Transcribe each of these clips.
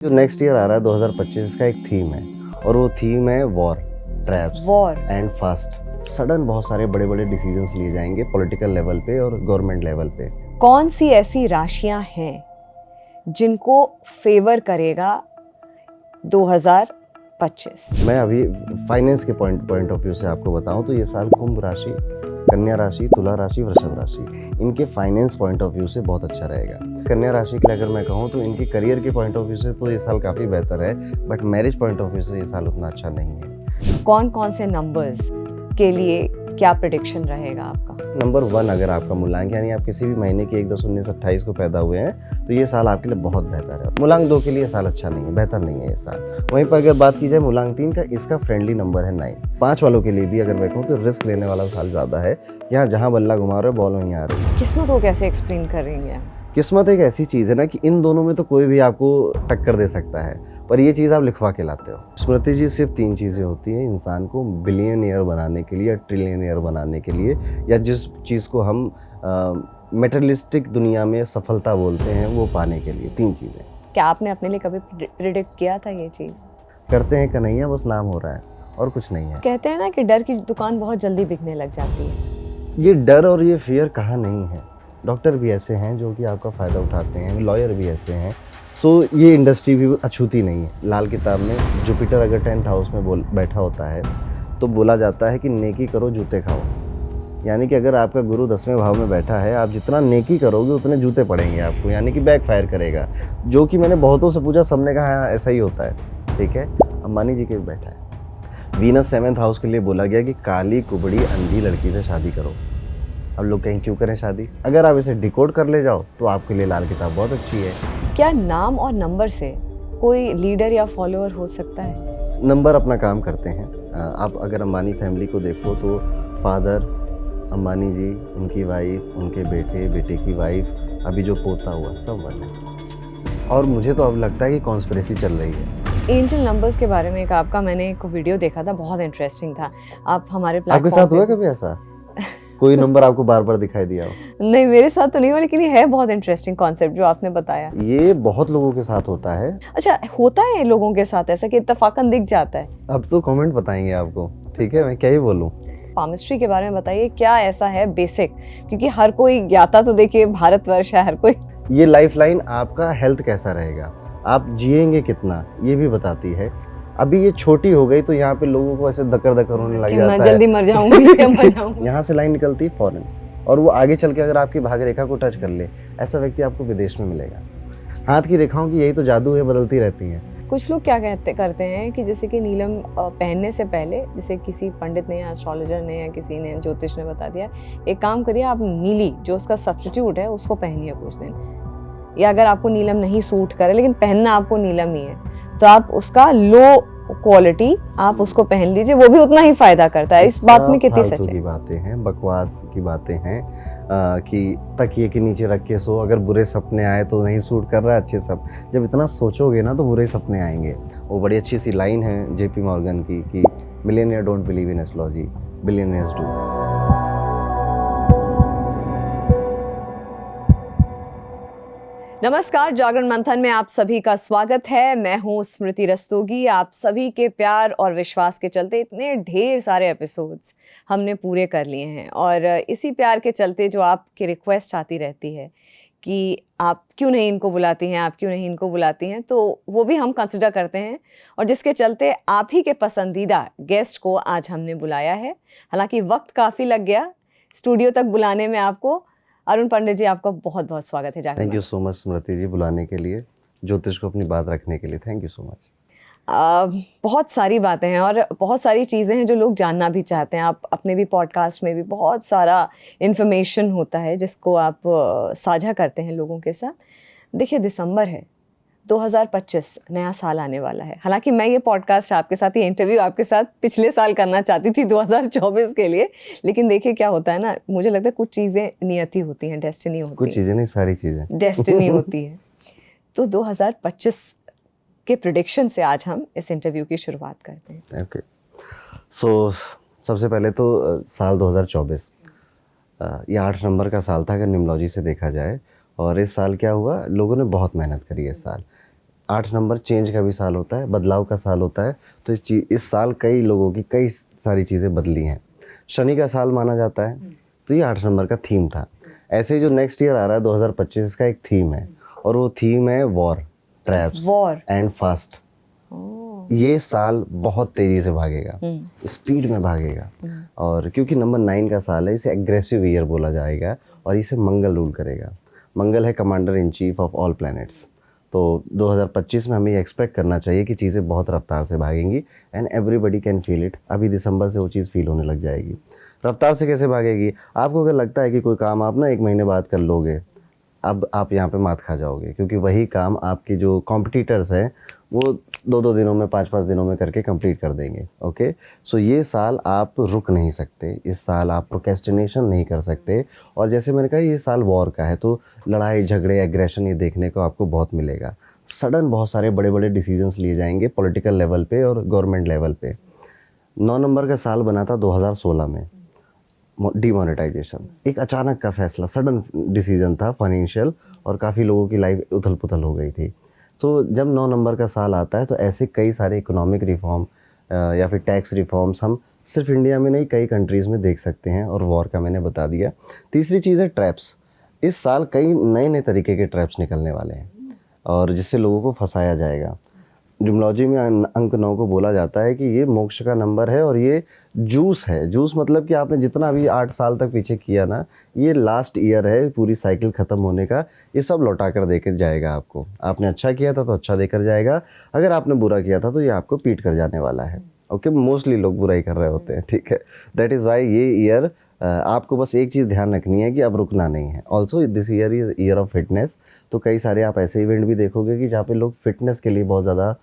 जो next year आ रहा है 2025 का एक थीम है और वो थीम है war, traps and fast. Sudden बहुत सारे बड़े बड़े डिसीजंस लिए जाएंगे पॉलिटिकल लेवल पे और गवर्नमेंट लेवल पे। कौन सी ऐसी राशियां हैं जिनको फेवर करेगा 2025? मैं अभी फाइनेंस के पॉइंट ऑफ व्यू से आपको बताऊं तो ये साल कुंभ राशि, कन्या राशि, तुला राशि, वृषभ राशि, इनके फाइनेंस पॉइंट ऑफ व्यू से बहुत अच्छा रहेगा। कन्या राशि के लिए अगर मैं कहूँ तो इनके करियर के पॉइंट ऑफ व्यू से तो ये साल काफ़ी बेहतर है, but marriage point of view से ये साल उतना अच्छा नहीं है। कौन कौन से नंबर्स के लिए क्या प्रेडिक्शन रहेगा आपका? नंबर 1, अगर आपका मूलांक यानी आप किसी भी महीने के 1, 10, 19, 28 को पैदा हुए हैं तो ये साल आपके लिए बहुत बेहतर है। मूलांक 2 के लिए साल अच्छा नहीं है, बेहतर नहीं है ये साल। वहीं पर अगर बात की जाए मूलांक 3 का, इसका फ्रेंडली नंबर है 9। 5 वालों के लिए भी अगर मैं कहूँ तो रिस्क लेने वाला साल ज़्यादा है। यहाँ जहाँ बल्ला घुमा रहे हो बॉल वहीं आ रही है। किस्मत को कैसे एक्सप्लेन कर रही हैं? किस्मत एक ऐसी चीज़ है ना कि इन दोनों में तो कोई भी आपको टक्कर दे सकता है, पर ये चीज़ आप लिखवा के लाते हो। स्मृति जी, सिर्फ 3 चीज़ें होती हैं इंसान को बिलियनियर बनाने के लिए या ट्रिलियनियर बनाने के लिए, या जिस चीज़ को हम मेटेरियलिस्टिक दुनिया में सफलता बोलते हैं वो पाने के लिए। 3 चीज़ें। क्या आपने अपने लिए कभी प्रिडिक्ट किया था ये चीज़? करते हैं कन्हैया, बस नाम हो रहा है और कुछ नहीं है। कहते हैं ना कि डर की दुकान बहुत जल्दी बिकने लग जाती है। ये डर और ये फियर कहाँ नहीं है। डॉक्टर भी ऐसे हैं जो कि आपका फ़ायदा उठाते हैं, लॉयर भी ऐसे हैं। सो ये इंडस्ट्री भी अछूती नहीं है। लाल किताब में जुपिटर अगर 10th हाउस में बैठा होता है तो बोला जाता है कि नेकी करो जूते खाओ। यानी कि अगर आपका गुरु 10वें भाव में बैठा है, आप जितना नेकी करोगे उतने जूते पड़ेंगे आपको, यानी कि बैक फायर करेगा। जो कि मैंने बहुतों से पूछा, सबने कहा हाँ ऐसा ही होता है। ठीक है, अंबानी जी के भी बैठा है। वीनस 7th हाउस के लिए बोला गया कि काली कुबड़ी अंधी लड़की से शादी करो। अब लोग कहें क्यों करें शादी? अगर आप इसे डिकोड कर ले जाओ तो आपके लिए लाल किताब बहुत अच्छी है। क्या नाम और नंबर से कोई लीडर या फॉलोअर हो सकता है? नंबर अपना काम करते हैं। आप अगर अंबानी फैमिली को देखो तो फादर अंबानी जी, उनकी वाइफ, उनके बेटे, बेटे की वाइफ, अभी जो पोता हुआ, सब वन है। और मुझे तो अब लगता है कि कॉन्स्पिरेसी चल रही है। एंजल नंबर्स के बारे में आपका मैंने एक वीडियो देखा था, बहुत इंटरेस्टिंग था। आप हमारे प्लेटफॉर्म आपके साथ हुआ कभी ऐसा? कोई नंबर आपको बार बार दिखाई दिया हो? नहीं, मेरे साथ तो नहीं हुआ, लेकिन ये है बहुत इंटरेस्टिंग कॉन्सेप्ट जो आपने बताया। ये बहुत लोगों के साथ होता है। अच्छा, होता है लोगों के साथ ऐसा कि इत्तेफाकन दिख जाता है? अब तो कमेंट बताएंगे आपको, ठीक है, मैं क्या ही बोलूं। पामिस्ट्री के बारे में बताइए, क्या ऐसा है बेसिक, क्योंकि हर कोई ज्ञाता तो देखिए भारतवर्ष है, हर कोई। ये लाइफलाइन आपका हेल्थ कैसा रहेगा, आप जिएंगे कितना, ये भी बताती है। अभी ये छोटी हो गई तो यहाँ पे लोगों को ऐसे धक्कर होने लग जाता है, मैं जल्दी मर जाऊंगी या मर जाऊंगी। यहाँ से लाइन निकलती है फॉरेन, और वो आगे चल के अगर आपकी भाग रेखा को टच कर ले, ऐसा व्यक्ति आपको विदेश में मिलेगा। हाथ की रेखाओं की यही तो जादू है, बदलती रहती हैं। कुछ लोग क्या करते हैं कि जैसे कि नीलम पहनने से पहले, जैसे किसी पंडित ने या एस्ट्रोलॉजर ने या किसी ने ज्योतिष ने बता दिया, एक काम करिए आप नीली जो उसका सब्स्टिट्यूट है उसको पहनिए कुछ दिन, या अगर आपको नीलम नहीं सूट करे लेकिन पहनना आपको नीलम ही है तो आप उसका लो क्वालिटी आप उसको पहन लीजिए, वो भी उतना ही फायदा करता है। इस बात में कितनी सच है? की बातें हैं, बकवास की बातें हैं कि तकिए के नीचे रख के सो, अगर बुरे सपने आए तो नहीं सूट कर रहा है, अच्छे सब जब इतना सोचोगे ना तो बुरे सपने आएंगे। वो बड़ी अच्छी सी लाइन है जेपी मॉर्गन की कि millionaire don't believe in astrology, billionaires do. नमस्कार, जागरण मंथन में आप सभी का स्वागत है। मैं हूं स्मृति रस्तोगी। आप सभी के प्यार और विश्वास के चलते इतने ढेर सारे एपिसोड्स हमने पूरे कर लिए हैं, और इसी प्यार के चलते जो आपकी रिक्वेस्ट आती रहती है कि आप क्यों नहीं इनको बुलाती हैं, आप क्यों नहीं इनको बुलाती हैं, तो वो भी हम कंसिडर करते हैं, और जिसके चलते आप ही के पसंदीदा गेस्ट को आज हमने बुलाया है। हालांकि वक्त काफ़ी लग गया स्टूडियो तक बुलाने में आपको। अरुण पंडित जी, आपका बहुत बहुत स्वागत है। थैंक यू सो मच स्मृति जी, बुलाने के लिए, ज्योतिष को अपनी बात रखने के लिए। Thank you so much. बहुत सारी बातें हैं और बहुत सारी चीज़ें हैं जो लोग जानना भी चाहते हैं। आप अपने भी पॉडकास्ट में भी बहुत सारा इन्फॉर्मेशन होता है जिसको आप साझा करते हैं लोगों के साथ। देखिए, दिसंबर है, 2025 नया साल आने वाला है। हालांकि मैं ये पॉडकास्ट आपके साथ, ये इंटरव्यू आपके साथ पिछले साल करना चाहती थी 2024 के लिए, लेकिन देखिए क्या होता है ना, मुझे लगता है कुछ चीज़ें नियति होती हैं, डेस्टिनी होती है। कुछ चीज़ें नहीं, सारी चीज़ें डेस्टिनी होती है। तो 2025 के प्रेडिक्शन से आज हम इस इंटरव्यू की शुरुआत करते हैं। ओके, सो सबसे पहले तो साल 2024 ये 8 नंबर का साल था अगर न्यूमरोलॉजी से देखा जाए। और इस साल क्या हुआ, लोगों ने बहुत मेहनत करी है इस साल। 8 नंबर चेंज का भी साल होता है, बदलाव का साल होता है। तो इस साल कई लोगों की कई सारी चीज़ें बदली हैं। शनि का साल माना जाता है, तो ये 8 नंबर का थीम था। ऐसे ही जो नेक्स्ट ईयर आ रहा है 2025, इसका एक थीम है, और वो थीम है वॉर, ट्रैप्स एंड फास्ट। ये साल बहुत तेज़ी से भागेगा, स्पीड में भागेगा। और क्योंकि नंबर 9 का साल है, इसे एग्रेसिव ईयर बोला जाएगा, और इसे मंगल रूल करेगा। मंगल है commander in chief of all planets. तो 2025 में हमें ये एक्सपेक्ट करना चाहिए कि चीज़ें बहुत रफ्तार से भागेंगी, and everybody can feel it. अभी दिसंबर से वो चीज़ फील होने लग जाएगी। रफ्तार से कैसे भागेगी? आपको अगर लगता है कि कोई काम आप ना 1 महीने बाद कर लोगे, अब आप यहाँ पे मात खा जाओगे, क्योंकि वही काम आपके जो कॉम्पिटिटर्स हैं वो 2-2 दिनों में, 5-5 दिनों में करके कंप्लीट कर देंगे। ओके, सो ये साल आप रुक नहीं सकते, इस साल आप प्रोक्रेस्टिनेशन नहीं कर सकते। और जैसे मैंने कहा, ये साल वॉर का है, तो लड़ाई झगड़े एग्रेशन ये देखने को आपको बहुत मिलेगा। सडन बहुत सारे बड़े बड़े डिसीजंस लिए जाएंगे पॉलिटिकल लेवल पे और गवर्नमेंट लेवल पे। 9 नंबर का साल बना था 2016 में, डीमोनेटाइजेशन एक अचानक का फैसला, सडन डिसीजन था फाइनेंशियल, और काफ़ी लोगों की लाइफ उथल पुथल हो गई थी। तो जब 9 नंबर का साल आता है, तो ऐसे कई सारे इकोनॉमिक रिफॉर्म या फिर टैक्स रिफॉर्म्स हम सिर्फ इंडिया में नहीं, कई कंट्रीज़ में देख सकते हैं। और वॉर का मैंने बता दिया। तीसरी चीज़ है ट्रैप्स। इस साल कई नए नए तरीके के ट्रैप्स निकलने वाले हैं, और जिससे लोगों को फंसाया जाएगा। न्यूमरोलॉजी में अंक 9 को बोला जाता है कि ये मोक्ष का नंबर है, और ये जूस है। जूस मतलब कि आपने जितना भी 8 साल तक पीछे किया ना, ये लास्ट ईयर है पूरी साइकिल ख़त्म होने का। ये सब लौटा कर देकर जाएगा आपको। आपने अच्छा किया था तो अच्छा देकर जाएगा, अगर आपने बुरा किया था तो ये आपको पीट कर जाने वाला है। ओके, मोस्टली लोग बुरा ही कर रहे होते हैं, ठीक है। दैट इज़ वाई ये ईयर आपको बस एक चीज़ ध्यान रखनी है कि अब रुकना नहीं है। Also this year is year of fitness. तो कई सारे आप ऐसे इवेंट भी देखोगे कि जहाँ पे लोग फिटनेस के लिए बहुत ज़्यादा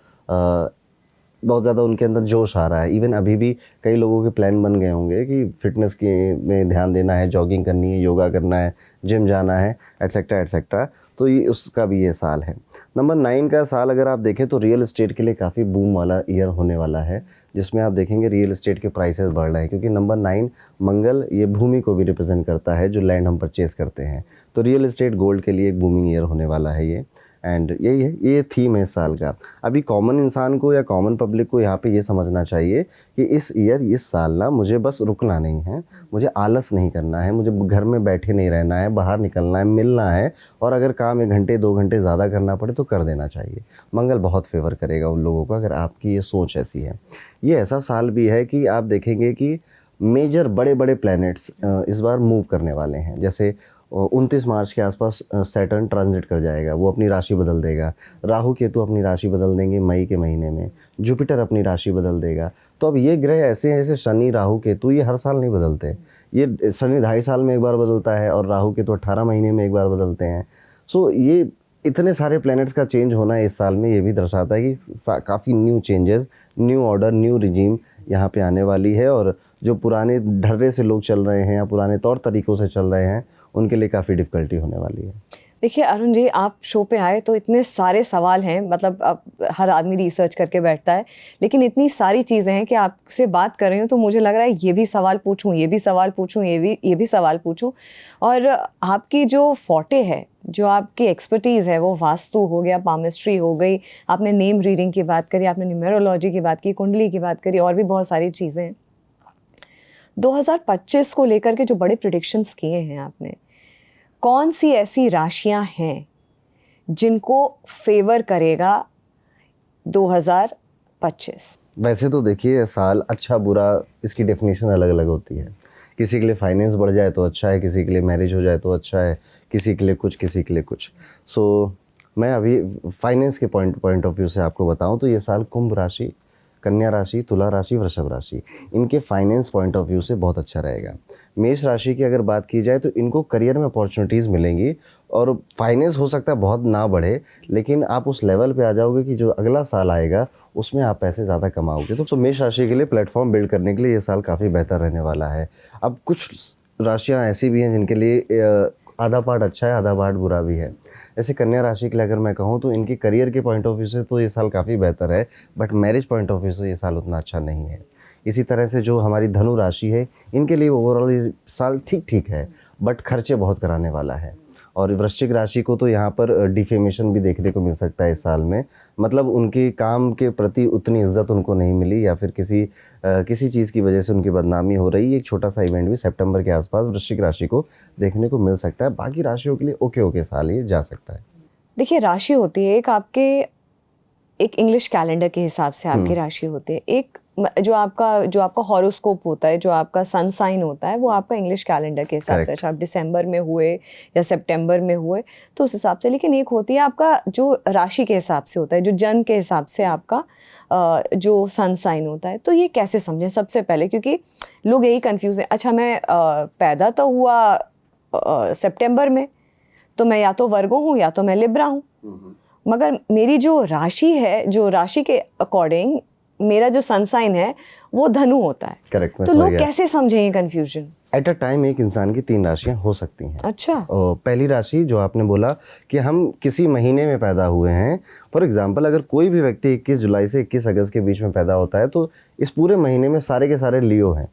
उनके अंदर जोश आ रहा है। इवन अभी भी कई लोगों के प्लान बन गए होंगे कि फ़िटनेस के में ध्यान देना है, जॉगिंग करनी है, योगा करना है, जिम जाना है, एट्सेट्रा एट्सेट्रा। तो ये उसका भी ये साल है। नंबर 9 का साल अगर आप देखें तो रियल एस्टेट के लिए काफ़ी बूम वाला ईयर होने वाला है, जिसमें आप देखेंगे रियल एस्टेट के प्राइसेस बढ़ रहे हैं, क्योंकि नंबर 9 मंगल ये भूमि को भी रिप्रेजेंट करता है, जो लैंड हम परचेज़ करते हैं। तो रियल एस्टेट गोल्ड के लिए एक बूमिंग ईयर होने वाला है ये। एंड यही है, ये थीम है इस साल का। अभी कॉमन इंसान को या कॉमन पब्लिक को यहाँ पे ये समझना चाहिए कि इस साल ना मुझे बस रुकना नहीं है, मुझे आलस नहीं करना है, मुझे घर में बैठे नहीं रहना है, बाहर निकलना है, मिलना है, और अगर काम 1 घंटे 2 घंटे ज़्यादा करना पड़े तो कर देना चाहिए। मंगल बहुत फेवर करेगा उन लोगों को, अगर आपकी ये सोच ऐसी है। ये ऐसा साल भी है कि आप देखेंगे कि मेजर बड़े बड़े प्लैनेट्स इस बार मूव करने वाले हैं। जैसे 29 मार्च के आसपास सैटर्न ट्रांजिट कर जाएगा, वो अपनी राशि बदल देगा। राहु केतु अपनी राशि बदल देंगे मई के महीने में। जुपिटर अपनी राशि बदल देगा। तो अब ये ग्रह ऐसे हैं, जैसे शनि राहु केतु, ये हर साल नहीं बदलते। ये शनि 2.5 साल में एक बार बदलता है, और राहु केतु 18 महीने में एक बार बदलते हैं। सो ये इतने सारे प्लैनेट्स का चेंज होना इस साल में ये भी दर्शाता है कि काफ़ी new changes, new order, new regime यहाँ पे आने वाली है। और जो पुराने ढर्रे से लोग चल रहे हैं या पुराने तौर तरीक़ों से चल रहे हैं, उनके लिए काफ़ी डिफ़िकल्टी होने वाली है। देखिए अरुण जी, आप शो पे आए तो इतने सारे सवाल हैं, मतलब अब हर आदमी रिसर्च करके बैठता है, लेकिन इतनी सारी चीज़ें हैं कि आपसे बात कर रही हूँ तो मुझे लग रहा है ये भी सवाल पूछूं, ये भी सवाल पूछूं, ये भी सवाल पूछूं। और आपकी जो फोटे है, जो आपकी एक्सपर्टीज़ है, वो वास्तु हो गया, पामिस्ट्री हो गई, आपने नेम रीडिंग की बात करी, आपने न्यूमेरोलॉजी की बात की, कुंडली की बात करी, और भी बहुत सारी चीज़ें हैं। 2025 को लेकर के जो बड़े प्रिडिक्शंस किए हैं आपने, कौन सी ऐसी राशियां हैं जिनको फेवर करेगा 2025? वैसे तो देखिए, साल अच्छा बुरा इसकी डेफिनेशन अलग अलग होती है। किसी के लिए फाइनेंस बढ़ जाए तो अच्छा है, किसी के लिए मैरिज हो जाए तो अच्छा है, किसी के लिए कुछ, किसी के लिए कुछ। सो मैं अभी फाइनेंस के पॉइंट ऑफ व्यू से आपको बताऊं तो ये साल कुंभ राशि, कन्या राशि, तुला राशि, वृषभ राशि, इनके फाइनेंस पॉइंट ऑफ व्यू से बहुत अच्छा रहेगा। मेष राशि की अगर बात की जाए तो इनको करियर में अपॉर्चुनिटीज़ मिलेंगी, और फाइनेंस हो सकता है बहुत ना बढ़े, लेकिन आप उस लेवल पे आ जाओगे कि जो अगला साल आएगा उसमें आप पैसे ज़्यादा कमाओगे। तो मेष राशि के लिए प्लेटफॉर्म बिल्ड करने के लिए ये साल काफ़ी बेहतर रहने वाला है। अब कुछ राशियाँ ऐसी भी हैं जिनके लिए आधा पार्ट अच्छा है, आधा पार्ट बुरा भी है। जैसे कन्या राशि के लिए अगर मैं कहूँ तो इनकी करियर के पॉइंट ऑफ व्यू से तो ये साल काफ़ी बेहतर है, but marriage point of view से ये साल उतना अच्छा नहीं है। इसी तरह से जो हमारी धनु राशि है, इनके लिए ओवरऑल ये साल ठीक ठीक है, बट खर्चे बहुत कराने वाला है। और वृश्चिक राशि को तो यहाँ पर डिफेमेशन भी देखने को मिल सकता है इस साल में। मतलब उनके काम के प्रति उतनी इज्जत उनको नहीं मिली, या फिर किसी चीज़ की वजह से उनकी बदनामी हो रही है। एक छोटा सा इवेंट भी सितंबर के आसपास वृश्चिक राशि को देखने को मिल सकता है। बाकी राशियों के लिए ओके साल ये जा सकता है। देखिए, राशि होती है एक इंग्लिश कैलेंडर के हिसाब से आपकी राशि होती है। एक जो आपका हॉरोस्कोप होता है, जो आपका सन साइन होता है, वो आपका इंग्लिश कैलेंडर के हिसाब से, अच्छा आप दिसंबर में हुए या सितंबर में हुए तो उस हिसाब से। लेकिन एक होती है आपका जो राशि के हिसाब से होता है, जो जन्म के हिसाब से आपका जो सन साइन होता है। तो ये कैसे समझें सबसे पहले, क्योंकि लोग यही कंफ्यूज हैं। अच्छा, मैं पैदा तो हुआ सितंबर में, तो मैं या तो वर्गो हूँ या तो मैं लिब्रा हूँ, मगर मेरी जो राशि है, जो राशि के अकॉर्डिंग मेरा जो सन साइन है वो धनु होता है। करेक्ट। तो लोग कैसे समझें ये कंफ्यूजन? एट अ टाइम एक इंसान की 3 राशियां हो सकती हैं। अच्छा। और पहली राशि जो आपने बोला कि हम किसी महीने में पैदा हुए हैं, फॉर एग्जांपल अगर कोई भी व्यक्ति 21 जुलाई से 21 अगस्त के बीच में पैदा होता है तो इस पूरे महीने में सारे के सारे लियो हैं,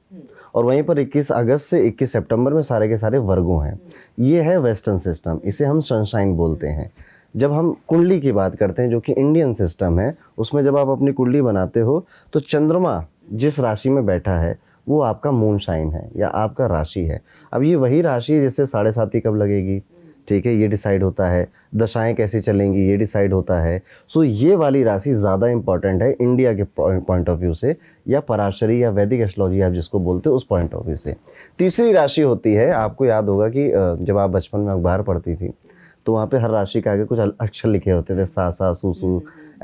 और वहीं पर 21 अगस्त से 21 सितंबर में सारे के सारे वर्गो हैं। ये है वेस्टर्न सिस्टम, इसे हम सनशाइन बोलते हैं। जब हम कुंडली की बात करते हैं जो कि इंडियन सिस्टम है, उसमें जब आप अपनी कुंडली बनाते हो तो चंद्रमा जिस राशि में बैठा है वो आपका मून शाइन है या आपका राशि है। अब ये वही राशि है जिससे 7.5 कब लगेगी, ठीक है, ये डिसाइड होता है। दशाएं कैसी चलेंगी ये डिसाइड होता है। सो ये वाली राशि ज़्यादा इंपॉर्टेंट है इंडिया के पॉइंट ऑफ व्यू से, या पराशरी या वैदिक एस्ट्रोलॉजी आप जिसको बोलते हो उस पॉइंट ऑफ व्यू से। तीसरी राशि होती है, आपको याद होगा कि जब आप बचपन में अखबार पढ़ती थी तो वहाँ पे हर राशि के आगे कुछ अक्षर लिखे होते थे, सा सा सू सू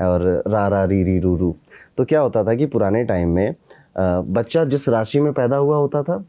और रा री री रू रू। तो क्या होता था कि पुराने टाइम में बच्चा जिस राशि में पैदा हुआ होता था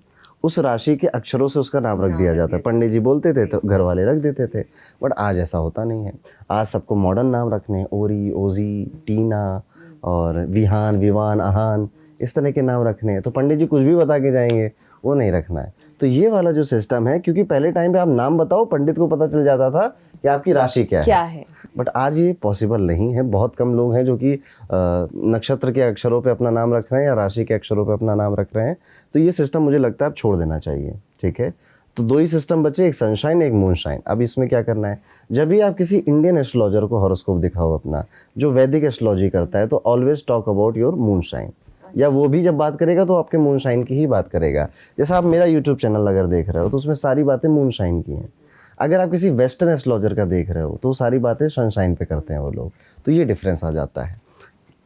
उस राशि के अक्षरों से उसका नाम रख दिया जाता है। पंडित जी बोलते थे तो घर वाले रख देते थे, बट आज ऐसा होता नहीं है। आज सबको मॉडर्न नाम रखने हैं, ओरी, ओजी, टीना और विहान, विवान, आहान, इस तरह के नाम रखने हैं। तो पंडित जी कुछ भी बता के जाएंगे, वो नहीं रखना है। तो ये वाला जो सिस्टम है, क्योंकि पहले टाइम पे आप नाम बताओ पंडित को पता चल जाता था कि आपकी राशि क्या है। बट आज ये पॉसिबल नहीं है। बहुत कम लोग हैं जो कि नक्षत्र के अक्षरों पे अपना नाम रख रहे हैं या राशि के अक्षरों पे अपना नाम रख रहे हैं। तो ये सिस्टम मुझे लगता है अब छोड़ देना चाहिए, ठीक है। तो 2 ही सिस्टम बचे, एक सनशाइन एक मूनशाइन। अब इसमें क्या करना है, जब भी आप किसी इंडियन एस्ट्रोलॉजर को हॉरोस्कोप दिखाओ अपना जो वैदिक एस्ट्रोलॉजी करता है, तो always talk about your moonshine, या वो भी जब बात करेगा तो आपके मूनशाइन की ही बात करेगा। जैसे आप मेरा यूट्यूब चैनल अगर देख रहे हो तो उसमें सारी बातें मूनशाइन की हैं। अगर आप किसी वेस्टर्न एस्ट्रोलॉजर का देख रहे हो तो सारी बातें सनशाइन पे करते हैं वो लोग। तो ये डिफरेंस आ जाता है।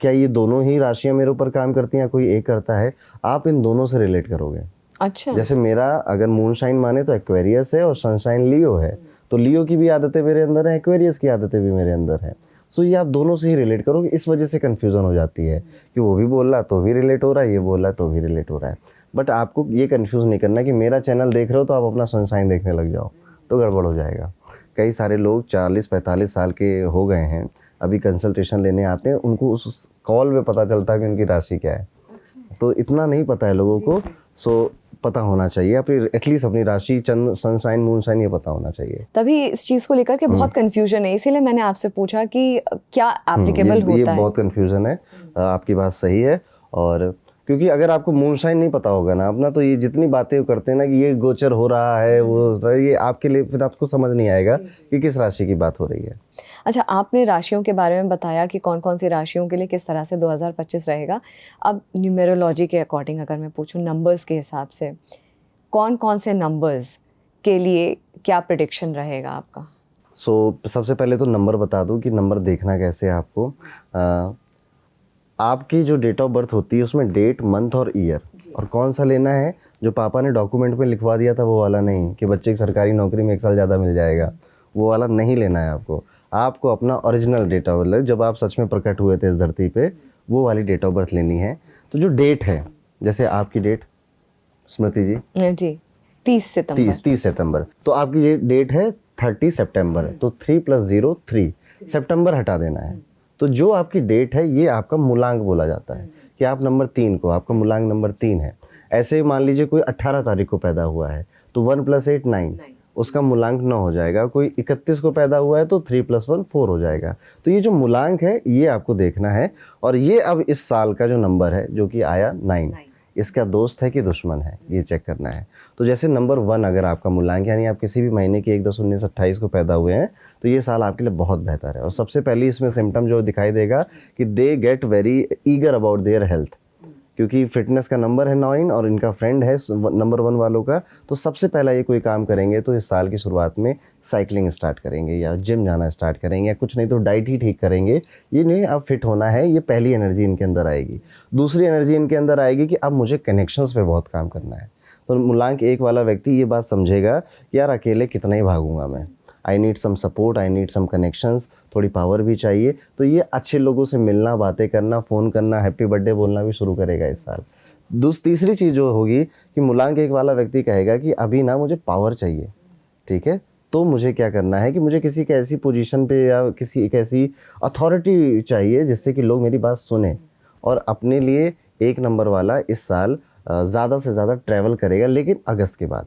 क्या ये दोनों ही राशियां मेरे ऊपर काम करती हैं या कोई एक करता है, आप इन दोनों से रिलेट करोगे। अच्छा। जैसे मेरा अगर मूनशाइन माने तो एक्वेरियस है और सनशाइन लियो है, तो लियो की भी आदतें मेरे अंदर हैं, एक्वेरियस की आदतें भी मेरे अंदर हैं। सो ये आप दोनों से ही रिलेट करोगे। इस वजह से कन्फ्यूज़न हो जाती है कि वो भी बोल रहा तो भी रिलेट हो रहा है, ये बोल रहा तो भी रिलेट हो रहा है। बट आपको ये कन्फ्यूज़ नहीं करना कि मेरा चैनल देख रहे हो तो आप अपना सनशाइन देखने लग जाओ, तो गड़बड़ हो जाएगा। कई सारे लोग 40-45 साल के हो गए हैं, अभी कंसल्टेशन लेने आते हैं, उनको उस कॉल में पता चलता है कि उनकी राशि क्या है। तो इतना नहीं पता है लोगों को। सो पता होना चाहिए, या फिर एटलीस्ट अपनी राशि, चंद्र, सनशाइन, मूनशाइन ये पता होना चाहिए। तभी इस चीज़ को लेकर के बहुत कंफ्यूजन है, इसीलिए मैंने आपसे पूछा कि क्या एप्लीकेबल होता है। ये बहुत कंफ्यूजन है, आपकी बात सही है। और क्योंकि अगर आपको मूनशाइन नहीं पता होगा ना अपना, तो ये जितनी बातें करते हैं ना कि ये गोचर हो रहा है, वो ये आपके लिए फिर आपको समझ नहीं आएगा कि किस राशि की बात हो रही है। अच्छा, आपने राशियों के बारे में बताया कि कौन कौन सी राशियों के लिए किस तरह से 2025 रहेगा। अब न्यूमेरोलॉजी के अकॉर्डिंग अगर मैं पूछूं, नंबर्स के हिसाब से कौन कौन से नंबर्स के लिए क्या प्रेडिक्शन रहेगा आपका? सबसे पहले तो नंबर बता दूं कि नंबर देखना कैसे है आपको। आपकी जो डेट ऑफ बर्थ होती है उसमें डेट, मंथ और ईयर, और कौन सा लेना है, जो पापा ने डॉक्यूमेंट में लिखवा दिया था वो वाला नहीं कि बच्चे की सरकारी नौकरी में 1 साल ज़्यादा मिल जाएगा, वो वाला नहीं लेना है आपको। आपको अपना ओरिजिनल डेट ऑफ बर्थ, जब आप सच में प्रकट हुए थे इस धरती पे, वो वाली डेट ऑफ बर्थ लेनी है। तो जो डेट है, जैसे आपकी डेट स्मृति जी 30 सितंबर, तो आपकी ये डेट है 30 सितंबर, तो 3 + 0 3, सितंबर हटा देना है। तो जो आपकी डेट है ये आपका मूलांक बोला जाता है कि आप नंबर 3 को, आपका मूलांक नंबर 3 है। ऐसे मान लीजिए कोई 18 तारीख को पैदा हुआ है तो 1 + 8 9, उसका मूलांक 9 हो जाएगा। कोई 31 को पैदा हुआ है तो 3 + 1 4 हो जाएगा। तो ये जो मूलांक है ये आपको देखना है। और ये अब इस साल का जो नंबर है जो कि आया 9, इसका दोस्त है कि दुश्मन है, ये चेक करना है। तो जैसे नंबर 1 अगर आपका मूलांक यानी आप किसी भी महीने की 1, 10, 19, 28 को पैदा हुए हैं तो ये साल आपके लिए बहुत बेहतर है। और सबसे पहले इसमें सिम्टम जो दिखाई देगा कि they get very eager about their health, क्योंकि फिटनेस का नंबर है 9 और इनका फ्रेंड है नंबर 1 वालों का। तो सबसे पहला ये कोई काम करेंगे तो इस साल की शुरुआत में साइकिलिंग स्टार्ट करेंगे या जिम जाना स्टार्ट करेंगे या कुछ नहीं तो डाइट ही ठीक करेंगे। ये नहीं अब फिट होना है, ये पहली एनर्जी इनके अंदर आएगी। दूसरी एनर्जी इनके अंदर आएगी कि अब मुझे कनेक्शंस पे बहुत काम करना है। तो मूलांक 1 वाला व्यक्ति ये बात समझेगा कि यार अकेले कितना ही भागूंगा मैं, I need some support, I need some connections, थोड़ी पावर भी चाहिए। तो ये अच्छे लोगों से मिलना, बातें करना, फ़ोन करना, हैप्पी बर्थडे बोलना भी शुरू करेगा इस साल। तीसरी चीज़ जो होगी कि मूलांक 1 वाला व्यक्ति कहेगा कि अभी ना मुझे पावर चाहिए, ठीक है। तो मुझे क्या करना है कि मुझे किसी एक ऐसी पोजीशन पे या किसी एक ऐसी अथॉरिटी चाहिए जिससे कि लोग मेरी बात सुने। और अपने लिए 1 नंबर वाला इस साल ज़्यादा से ज़्यादा ट्रैवल करेगा, लेकिन अगस्त के बाद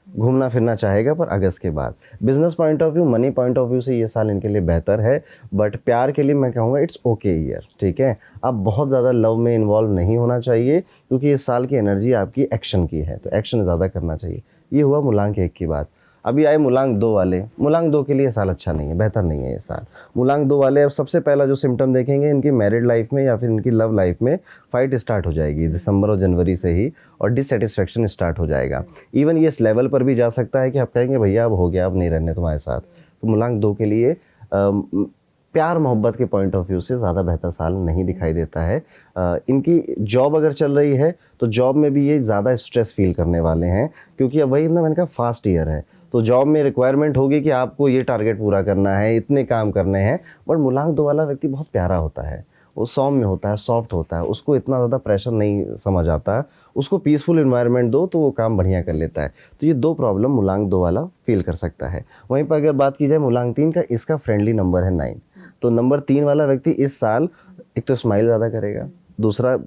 घूमना फिरना चाहेगा, पर अगस्त के बाद। Business point of view, money point of view से ये साल इनके लिए बेहतर है, बट प्यार के लिए मैं कहूँगा इट्स ओके ईयर, ठीक है। अब बहुत ज़्यादा लव में इन्वॉल्व नहीं होना चाहिए क्योंकि इस साल की एनर्जी आपकी एक्शन की है, तो एक्शन ज़्यादा करना चाहिए। ये हुआ मूलांक 1 की बात। अभी आए मूलांक 2 वाले। मूलांक 2 के लिए ये साल अच्छा नहीं है, बेहतर नहीं है ये साल। मूलांक 2 वाले अब सबसे पहला जो सिम्टम देखेंगे इनकी मैरिड लाइफ में या फिर इनकी लव लाइफ में फाइट स्टार्ट हो जाएगी दिसंबर और जनवरी से ही, और डिससेटिस्फेक्शन स्टार्ट हो जाएगा। इवन ये इस लेवल पर भी जा सकता है कि आप कहेंगे भैया अब हो गया, अब नहीं रहने तुम्हारे साथ। तो मूलांक 2 के लिए प्यार मोहब्बत के पॉइंट ऑफ व्यू से ज़्यादा बेहतर साल नहीं दिखाई देता है। इनकी जॉब अगर चल रही है तो जॉब में भी ये ज़्यादा स्ट्रेस फील करने वाले हैं, क्योंकि अब वही ना मैंने कहा फास्ट ईयर है, तो जॉब में रिक्वायरमेंट होगी कि आपको ये टारगेट पूरा करना है, इतने काम करने हैं। बट मूलांक 2 वाला व्यक्ति बहुत प्यारा होता है, वो सौम्य होता है, सॉफ्ट होता है, उसको इतना ज़्यादा प्रेशर नहीं समझ आता, उसको पीसफुल इन्वायरमेंट दो तो वो काम बढ़िया कर लेता है। तो ये 2 प्रॉब्लम मूलांक 2 वाला फील कर सकता है। वहीं पर अगर बात की जाए मूलांक 3 का, इसका फ्रेंडली नंबर है 9। तो नंबर 3 वाला व्यक्ति इस साल एक तो स्माइल ज़्यादा करेगा, दूसरा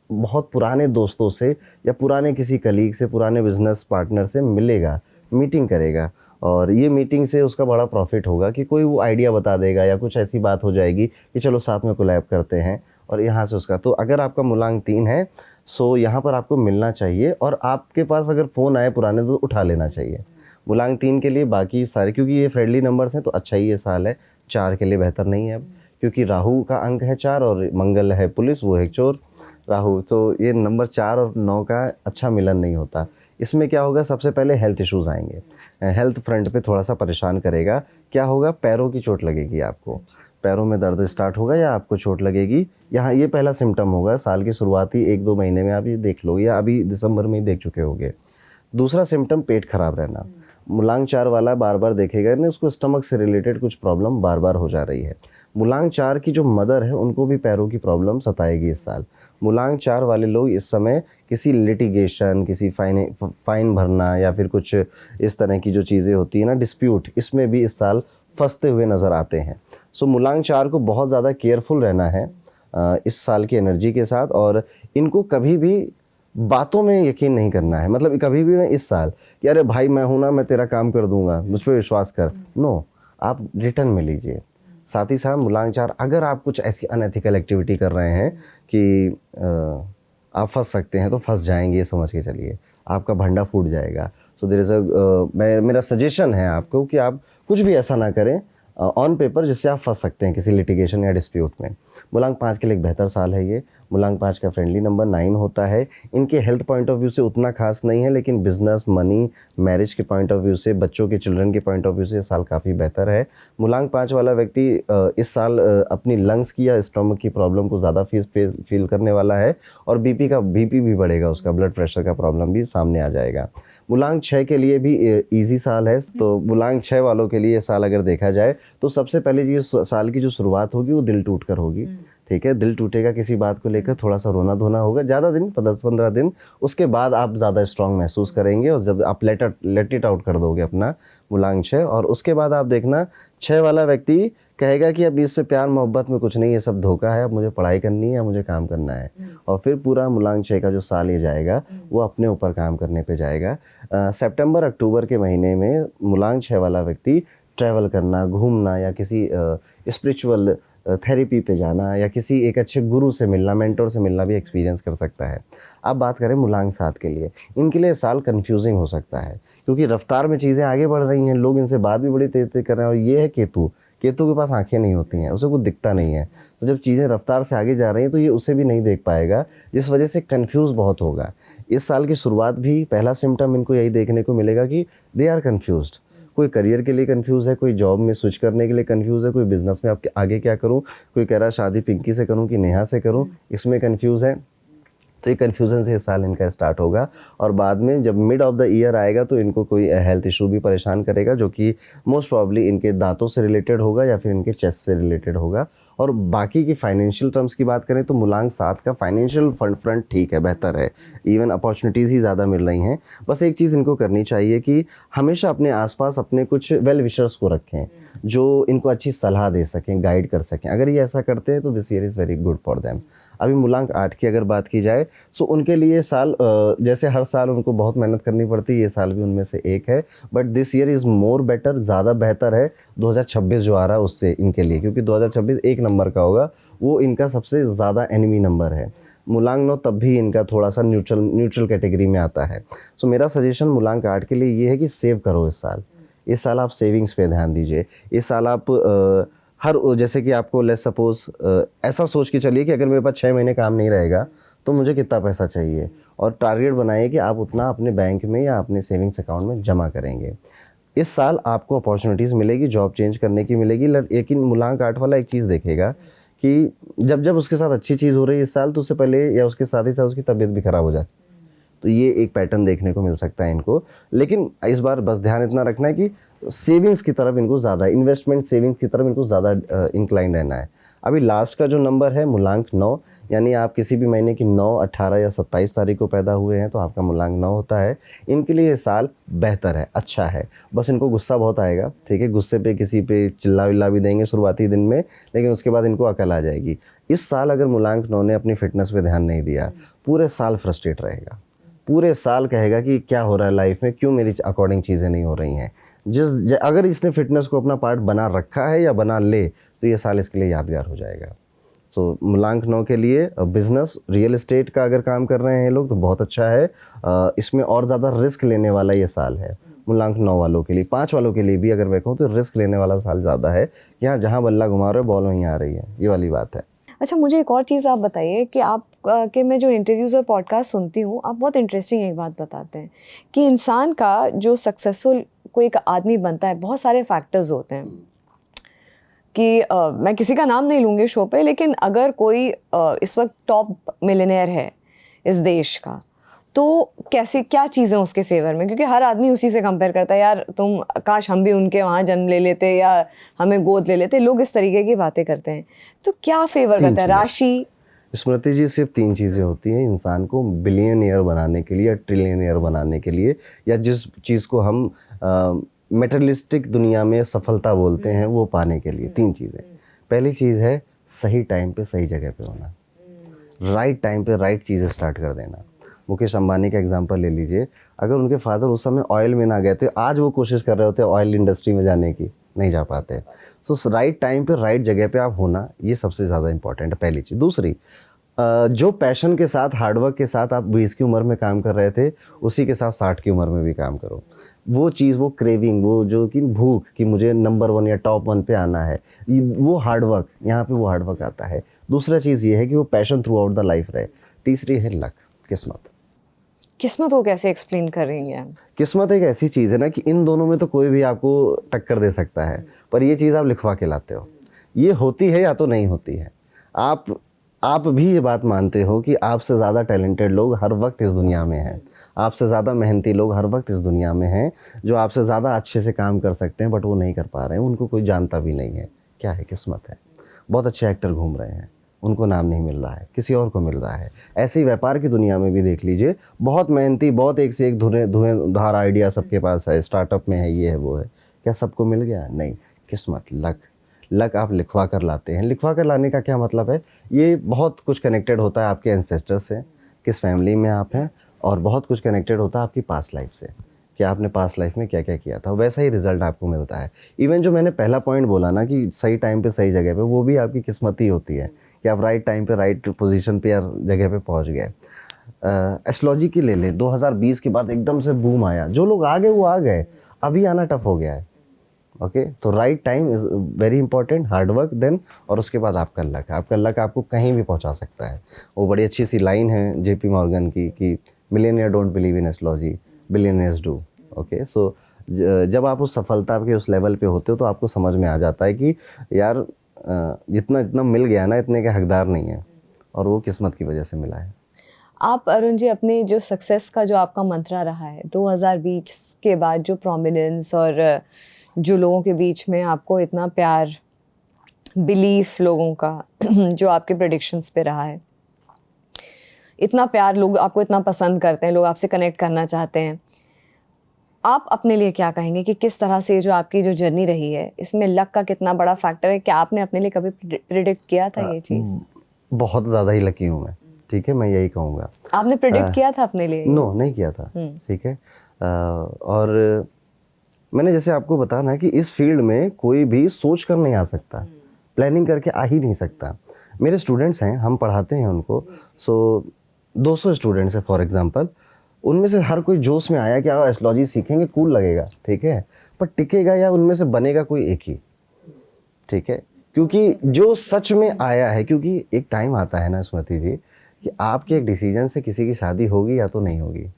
बहुत पुराने दोस्तों से या पुराने किसी कलीग से, पुराने बिजनेस पार्टनर से मिलेगा, मीटिंग करेगा, और ये मीटिंग से उसका बड़ा प्रॉफिट होगा कि कोई वो आइडिया बता देगा या कुछ ऐसी बात हो जाएगी कि चलो साथ में कोलैब करते हैं, और यहाँ से उसका। तो अगर आपका मूलांक 3 है सो यहाँ पर आपको मिलना चाहिए, और आपके पास अगर फ़ोन आए पुराने तो उठा लेना चाहिए। मूलांक 3 के लिए बाकी सारे, क्योंकि ये फ्रेंडली नंबर्स हैं तो अच्छा ही ये साल है। 4 के लिए बेहतर नहीं है अब, क्योंकि राहु का अंक है 4 और मंगल है पुलिस, वो है चोर राहु। तो ये नंबर 4 और 9 का अच्छा मिलन नहीं होता। इसमें क्या होगा, सबसे पहले हेल्थ इश्यूज़ आएंगे, हेल्थ फ्रंट पे थोड़ा सा परेशान करेगा। क्या होगा, पैरों की चोट लगेगी आपको, पैरों में दर्द स्टार्ट होगा या आपको चोट लगेगी। यहाँ ये पहला सिम्टम होगा साल की शुरुआती 1-2 महीने में, आप ये देख लो या अभी दिसंबर में ही देख चुके होंगे। दूसरा सिम्टम पेट खराब रहना। मूलांक 4 वाला बार बार देखेगा ना, उसको स्टमक से रिलेटेड कुछ प्रॉब्लम बार बार हो जा रही है। मूलांक 4 की जो मदर है उनको भी पैरों की प्रॉब्लम सताएगी इस साल। मूलांक 4 वाले लोग इस समय किसी लिटिगेशन, किसी फाइन भरना या फिर कुछ इस तरह की जो चीज़ें होती है ना, डिस्प्यूट, इसमें भी इस साल फंसते हुए नज़र आते हैं। सो मूलांक 4 को बहुत ज़्यादा केयरफुल रहना है इस साल की एनर्जी के साथ, और इनको कभी भी बातों में यकीन नहीं करना है। मतलब कभी भी मैं इस साल कि अरे भाई मैं हूँ ना, मैं तेरा काम कर दूंगा, मुझ पर विश्वास कर, नो, आप रिटर्न में लीजिए। साथ ही साथ मूलांक 4, अगर आप कुछ ऐसी अनएथिकल एक्टिविटी कर रहे हैं कि आप फंस सकते हैं तो फंस जाएंगे, ये समझ के चलिए, आपका भंडा फूट जाएगा। सो देयर इज़ मेरा सजेशन है आपको कि आप कुछ भी ऐसा ना करें ऑन पेपर जिससे आप फंस सकते हैं किसी लिटिगेशन या डिस्प्यूट में। मूलांक 5 के लिए एक बेहतर साल है ये। मूलांक 5 का फ्रेंडली नंबर 9 होता है। इनके हेल्थ पॉइंट ऑफ व्यू से उतना खास नहीं है, लेकिन बिजनेस, मनी, मैरिज के पॉइंट ऑफ व्यू से, बच्चों के, चिल्ड्रन के पॉइंट ऑफ व्यू से ये साल काफ़ी बेहतर है। मूलांक 5 वाला व्यक्ति इस साल अपनी लंग्स की या स्टमक की प्रॉब्लम को ज़्यादा फील करने वाला है, और बीपी भी बढ़ेगा, उसका ब्लड प्रेशर का प्रॉब्लम भी सामने आ जाएगा। मूलांक 6 के लिए भी ईजी साल है। तो मूलांक 6 वालों के लिए ये साल अगर देखा जाए तो सबसे पहले ये साल की जो शुरुआत होगी वो दिल टूट कर होगी, ठीक है। दिल टूटेगा किसी बात को लेकर, थोड़ा सा रोना धोना होगा, ज़्यादा दिन 10-15 दिन, उसके बाद आप ज़्यादा स्ट्रांग महसूस करेंगे, और जब आप लेट इट आउट कर दोगे अपना मूलांक 6, और उसके बाद आप देखना 6 वाला व्यक्ति कहेगा कि अब इससे प्यार मोहब्बत में कुछ नहीं, ये सब धोखा है, अब मुझे पढ़ाई करनी है, मुझे काम करना है। और फिर पूरा मूलांक 6 का जो साल ये जाएगा वो अपने ऊपर काम करने पे जाएगा। सितंबर अक्टूबर के महीने में मूलांक 6 वाला व्यक्ति ट्रैवल करना, घूमना या किसी स्पिरिचुअल थेरेपी पे जाना या किसी एक अच्छे गुरु से मिलना, मेंटर से मिलना भी एक्सपीरियंस कर सकता है। अब बात करें मूलांक 7 के लिए, इनके लिए साल कंफ्यूजिंग हो सकता है क्योंकि रफ्तार में चीज़ें आगे बढ़ रही हैं, लोग इनसे बात भी बड़ी तेज तेज कर रहे हैं। और ये है केतु, केतु के पास आंखें नहीं होती हैं, उसे कुछ दिखता नहीं है। तो जब चीज़ें रफ्तार से आगे जा रही हैं तो ये उसे भी नहीं देख पाएगा, जिस वजह से कंफ्यूज बहुत होगा। इस साल की शुरुआत भी पहला सिम्टम इनको यही देखने को मिलेगा कि दे आर कन्फ्यूज्ड। कोई करियर के लिए कंफ्यूज है, कोई जॉब में स्विच करने के लिए कंफ्यूज है, कोई बिजनेस में आपके आगे क्या करूं, कोई कह रहा है शादी पिंकी से करूं कि नेहा से करूं, इसमें कंफ्यूज है। तो ये कन्फ्यूज़न से इस साल इनका स्टार्ट होगा और बाद में जब मिड ऑफ द ईयर आएगा तो इनको कोई हेल्थ इशू भी परेशान करेगा, जो कि मोस्ट प्रॉब्ली इनके दांतों से रिलेटेड होगा या फिर इनके चेस्ट से रिलेटेड होगा। और बाकी की फाइनेंशियल टर्म्स की बात करें तो मूलांक 7 का फाइनेंशियल फ्रंट ठीक है, बेहतर है, इवन अपॉर्चुनिटीज़ ही ज़्यादा मिल रही हैं। बस एक चीज़ इनको करनी चाहिए कि हमेशा अपने आसपास अपने कुछ वेल विशर्स को रखें जो इनको अच्छी सलाह दे सकें, गाइड कर सकें। अगर ये ऐसा करते हैं तो this year is very good for them. अभी मूलांक 8 की अगर बात की जाए तो उनके लिए साल जैसे हर साल उनको बहुत मेहनत करनी पड़ती है, ये साल भी उनमें से एक है, but this year is more better, ज़्यादा बेहतर है 2026 जो आ रहा है उससे इनके लिए, क्योंकि 2026 एक नंबर का होगा, वो इनका सबसे ज़्यादा एनिमी नंबर है। मूलांक 9 तब भी इनका थोड़ा सा न्यूट्रल कैटेगरी में आता है। सो मेरा सजेशन मूलांक 8 के लिए ये है कि सेव करो इस साल आप सेविंग्स पे ध्यान दीजिए। इस साल आप हर जैसे कि आपको लेट्स सपोज ऐसा सोच के चलिए कि अगर मेरे पास 6 महीने काम नहीं रहेगा तो मुझे कितना पैसा चाहिए, और टारगेट बनाइए कि आप उतना अपने बैंक में या अपने सेविंग्स अकाउंट में जमा करेंगे। इस साल आपको अपॉर्चुनिटीज़ मिलेगी, जॉब चेंज करने की मिलेगी, लेकिन मूलांक 8 वाला एक चीज़ देखेगा कि जब जब उसके साथ अच्छी चीज़ हो रही है इस साल, तो उससे पहले या उसके साथ ही साथ उसकी तबीयत भी ख़राब हो जाती है। तो ये एक पैटर्न देखने को मिल सकता है इनको। लेकिन इस बार बस ध्यान इतना रखना है कि सेविंग्स की तरफ इनको ज़्यादा, इन्वेस्टमेंट सेविंग्स की तरफ इनको ज़्यादा इंक्लाइन रहना है। अभी लास्ट का जो नंबर है मूलांक 9, यानी आप किसी भी महीने की 9, 18 या 27 तारीख को पैदा हुए हैं तो आपका मूलांक 9 होता है। इनके लिए ये साल बेहतर है, अच्छा है। बस इनको गुस्सा बहुत आएगा, ठीक है, गुस्से पे किसी पे चिल्ला विल्ला भी देंगे शुरुआती दिन में, लेकिन उसके बाद इनको अकल आ जाएगी। इस साल अगर मूलांक 9 ने अपनी फिटनेस पे ध्यान नहीं दिया, पूरे साल फ्रस्ट्रेट रहेगा, पूरे साल कहेगा कि क्या हो रहा है लाइफ में, क्यों मेरी अकॉर्डिंग चीज़ें नहीं हो रही हैं। अगर इसने फिटनेस को अपना पार्ट बना रखा है या बना ले तो ये साल इसके लिए यादगार हो जाएगा। सो मूलांक 9 के लिए बिजनेस, रियल एस्टेट का अगर काम कर रहे हैं लोग तो बहुत अच्छा है। इसमें और ज़्यादा रिस्क लेने वाला ये साल है मूलांक 9 वालों के लिए। 5 वालों के लिए भी अगर मैं कहूँ तो रिस्क लेने वाला साल ज़्यादा है। यहाँ जहाँ बल्ला घुमा रहे हो बॉल वहीं आ रही है, ये वाली बात है। अच्छा, मुझे एक और चीज़ आप बताइए कि आप कि मैं जो इंटरव्यूज़ और पॉडकास्ट सुनती हूँ, आप बहुत इंटरेस्टिंग एक बात बताते हैं कि इंसान का जो सक्सेसफुल कोई एक आदमी बनता है, बहुत सारे फैक्टर्स होते हैं कि मैं किसी का नाम नहीं लूँगी शो पे, लेकिन अगर कोई इस वक्त टॉप मिलियनेयर है इस देश का, तो कैसी क्या चीज़ें उसके फेवर में, क्योंकि हर आदमी उसी से कंपेयर करता है, यार तुम काश हम भी उनके वहाँ जन्म ले लेते या हमें गोद ले लेते, लोग इस तरीके की बातें करते हैं। तो क्या फेवर करता है? राशि? स्मृति जी, सिर्फ 3 चीज़ें होती हैं इंसान को बिलियनियर बनाने के लिए या ट्रिलियनियर बनाने के लिए, या जिस चीज़ को हम मेटेरियलिस्टिक दुनिया में सफलता बोलते हैं वो पाने के लिए। 3 चीज़ें। पहली चीज़ है सही टाइम पे सही जगह पे होना, राइट टाइम पे राइट चीज़ें स्टार्ट कर देना। मुकेश अंबानी का एग्जांपल ले लीजिए, अगर उनके फादर उस समय ऑयल में ना गए तो आज वो कोशिश कर रहे होते ऑयल इंडस्ट्री में जाने की, नहीं जा पाते। सो राइट टाइम पे राइट जगह पे आप होना, ये सबसे ज़्यादा इंपॉर्टेंट है, पहली चीज़। दूसरी, जो पैशन के साथ, हार्डवर्क के साथ आप 20 की उम्र में काम कर रहे थे, उसी के साथ 60 की उम्र में भी काम करो। वो चीज़, वो क्रेविंग, वो जो कि भूख कि मुझे नंबर 1 या टॉप 1 पे आना है, वो हार्डवर्क, यहाँ पे वो हार्डवर्क आता है। दूसरा चीज़ ये है कि वो passion through out the life रहे। तीसरी है लक, किस्मत। किस्मत को कैसे एक्सप्लेन कर रही हैं? किस्मत एक ऐसी चीज़ है ना कि इन दोनों में तो कोई भी आपको टक्कर दे सकता है, पर ये चीज़ आप लिखवा के लाते हो, ये होती है या तो नहीं होती है। आप भी ये बात मानते हो कि आपसे ज़्यादा टैलेंटेड लोग हर वक्त इस दुनिया में हैं, आपसे ज़्यादा मेहनती लोग हर वक्त इस दुनिया में हैं, जो आपसे ज़्यादा अच्छे से काम कर सकते हैं बट वो नहीं कर पा रहे हैं, उनको कोई जानता भी नहीं है। क्या है? किस्मत है। बहुत अच्छे एक्टर घूम रहे हैं, उनको नाम नहीं मिल रहा है, किसी और को मिल रहा है। ऐसे ही व्यापार की दुनिया में भी देख लीजिए, बहुत मेहनती, बहुत एक से एक धुएंधार आइडिया सबके पास है, स्टार्टअप में है, ये है वो है, क्या सबको मिल गया? नहीं। किस्मत, लक आप लिखवा कर लाते हैं। लिखवा कर लाने का क्या मतलब है? ये बहुत कुछ कनेक्टेड होता है आपके एंसेस्टर से, किस फैमिली में आप हैं, और बहुत कुछ कनेक्टेड होता है आपकी पास्ट लाइफ से। कि आपने पास्ट लाइफ में क्या क्या किया था, वैसा ही रिजल्ट आपको मिलता है। इवन जो मैंने पहला पॉइंट बोला ना कि सही टाइम पे सही जगह पे, वो भी आपकी किस्मत ही होती है कि आप राइट टाइम पे राइट पोजीशन पे या जगह पे पहुंच गए। एस्ट्रोलॉजी की ले लें, 2020 के बाद एकदम से बूम आया, जो लोग आ गए वो आ गए, अभी आना टफ हो गया है। ओके, तो right time is very important, hard work then, और उसके बाद आपका लक। आपका लक आपको कहीं भी पहुंचा सकता है। वो बड़ी अच्छी सी लाइन है जेपी मॉर्गन की कि millionaire don't believe in astrology, billionaires do. Okay, so जब आप उस सफलता के उस लेवल पे होते हो तो आपको समझ में आ जाता है कि यार जितना जितना मिल गया ना, इतने के हकदार नहीं है, और वो किस्मत की वजह से मिला है। आप अरुण जी अपने जो सक्सेस का जो आपका मंत्रा रहा है 2020 के बाद, जो प्रोमिनेंस और जो लोगों के बीच में आपको इतना प्यार, बिलीफ लोगों का जो आपके प्रेडिक्शंस पे रहा है, इतना प्यार, लोग आपको इतना पसंद करते हैं, लोग आपसे कनेक्ट करना चाहते हैं, आप अपने लिए क्या कहेंगे कि किस तरह से जो आपकी जो जर्नी रही है, इसमें लक का कितना बड़ा फैक्टर है? क्या आपने अपने लिए कभी प्रिडिक्ट किया था ये चीज़? बहुत ज़्यादा ही लकी हूँ मैं, ठीक है, मैं यही कहूँगा। आपने प्रिडिक्ट किया था अपने लिए? नो, नहीं किया था, ठीक है। और मैंने जैसे आपको बताया ना कि इस फील्ड में कोई भी सोच कर नहीं आ सकता, प्लानिंग करके आ ही नहीं सकता। मेरे स्टूडेंट्स हैं, हम पढ़ाते हैं उनको, सो 200 स्टूडेंट्स हैं फॉर एग्जांपल, उनमें से हर कोई जोश में आया कि आप एस्ट्रोलॉजी सीखेंगे, कूल लगेगा, ठीक है, पर टिकेगा या उनमें से बनेगा कोई एक ही, ठीक है, क्योंकि जो सच में आया है, क्योंकि एक टाइम आता है ना स्मृति जी कि आपके एक डिसीजन से किसी की शादी होगी या तो नहीं होगी।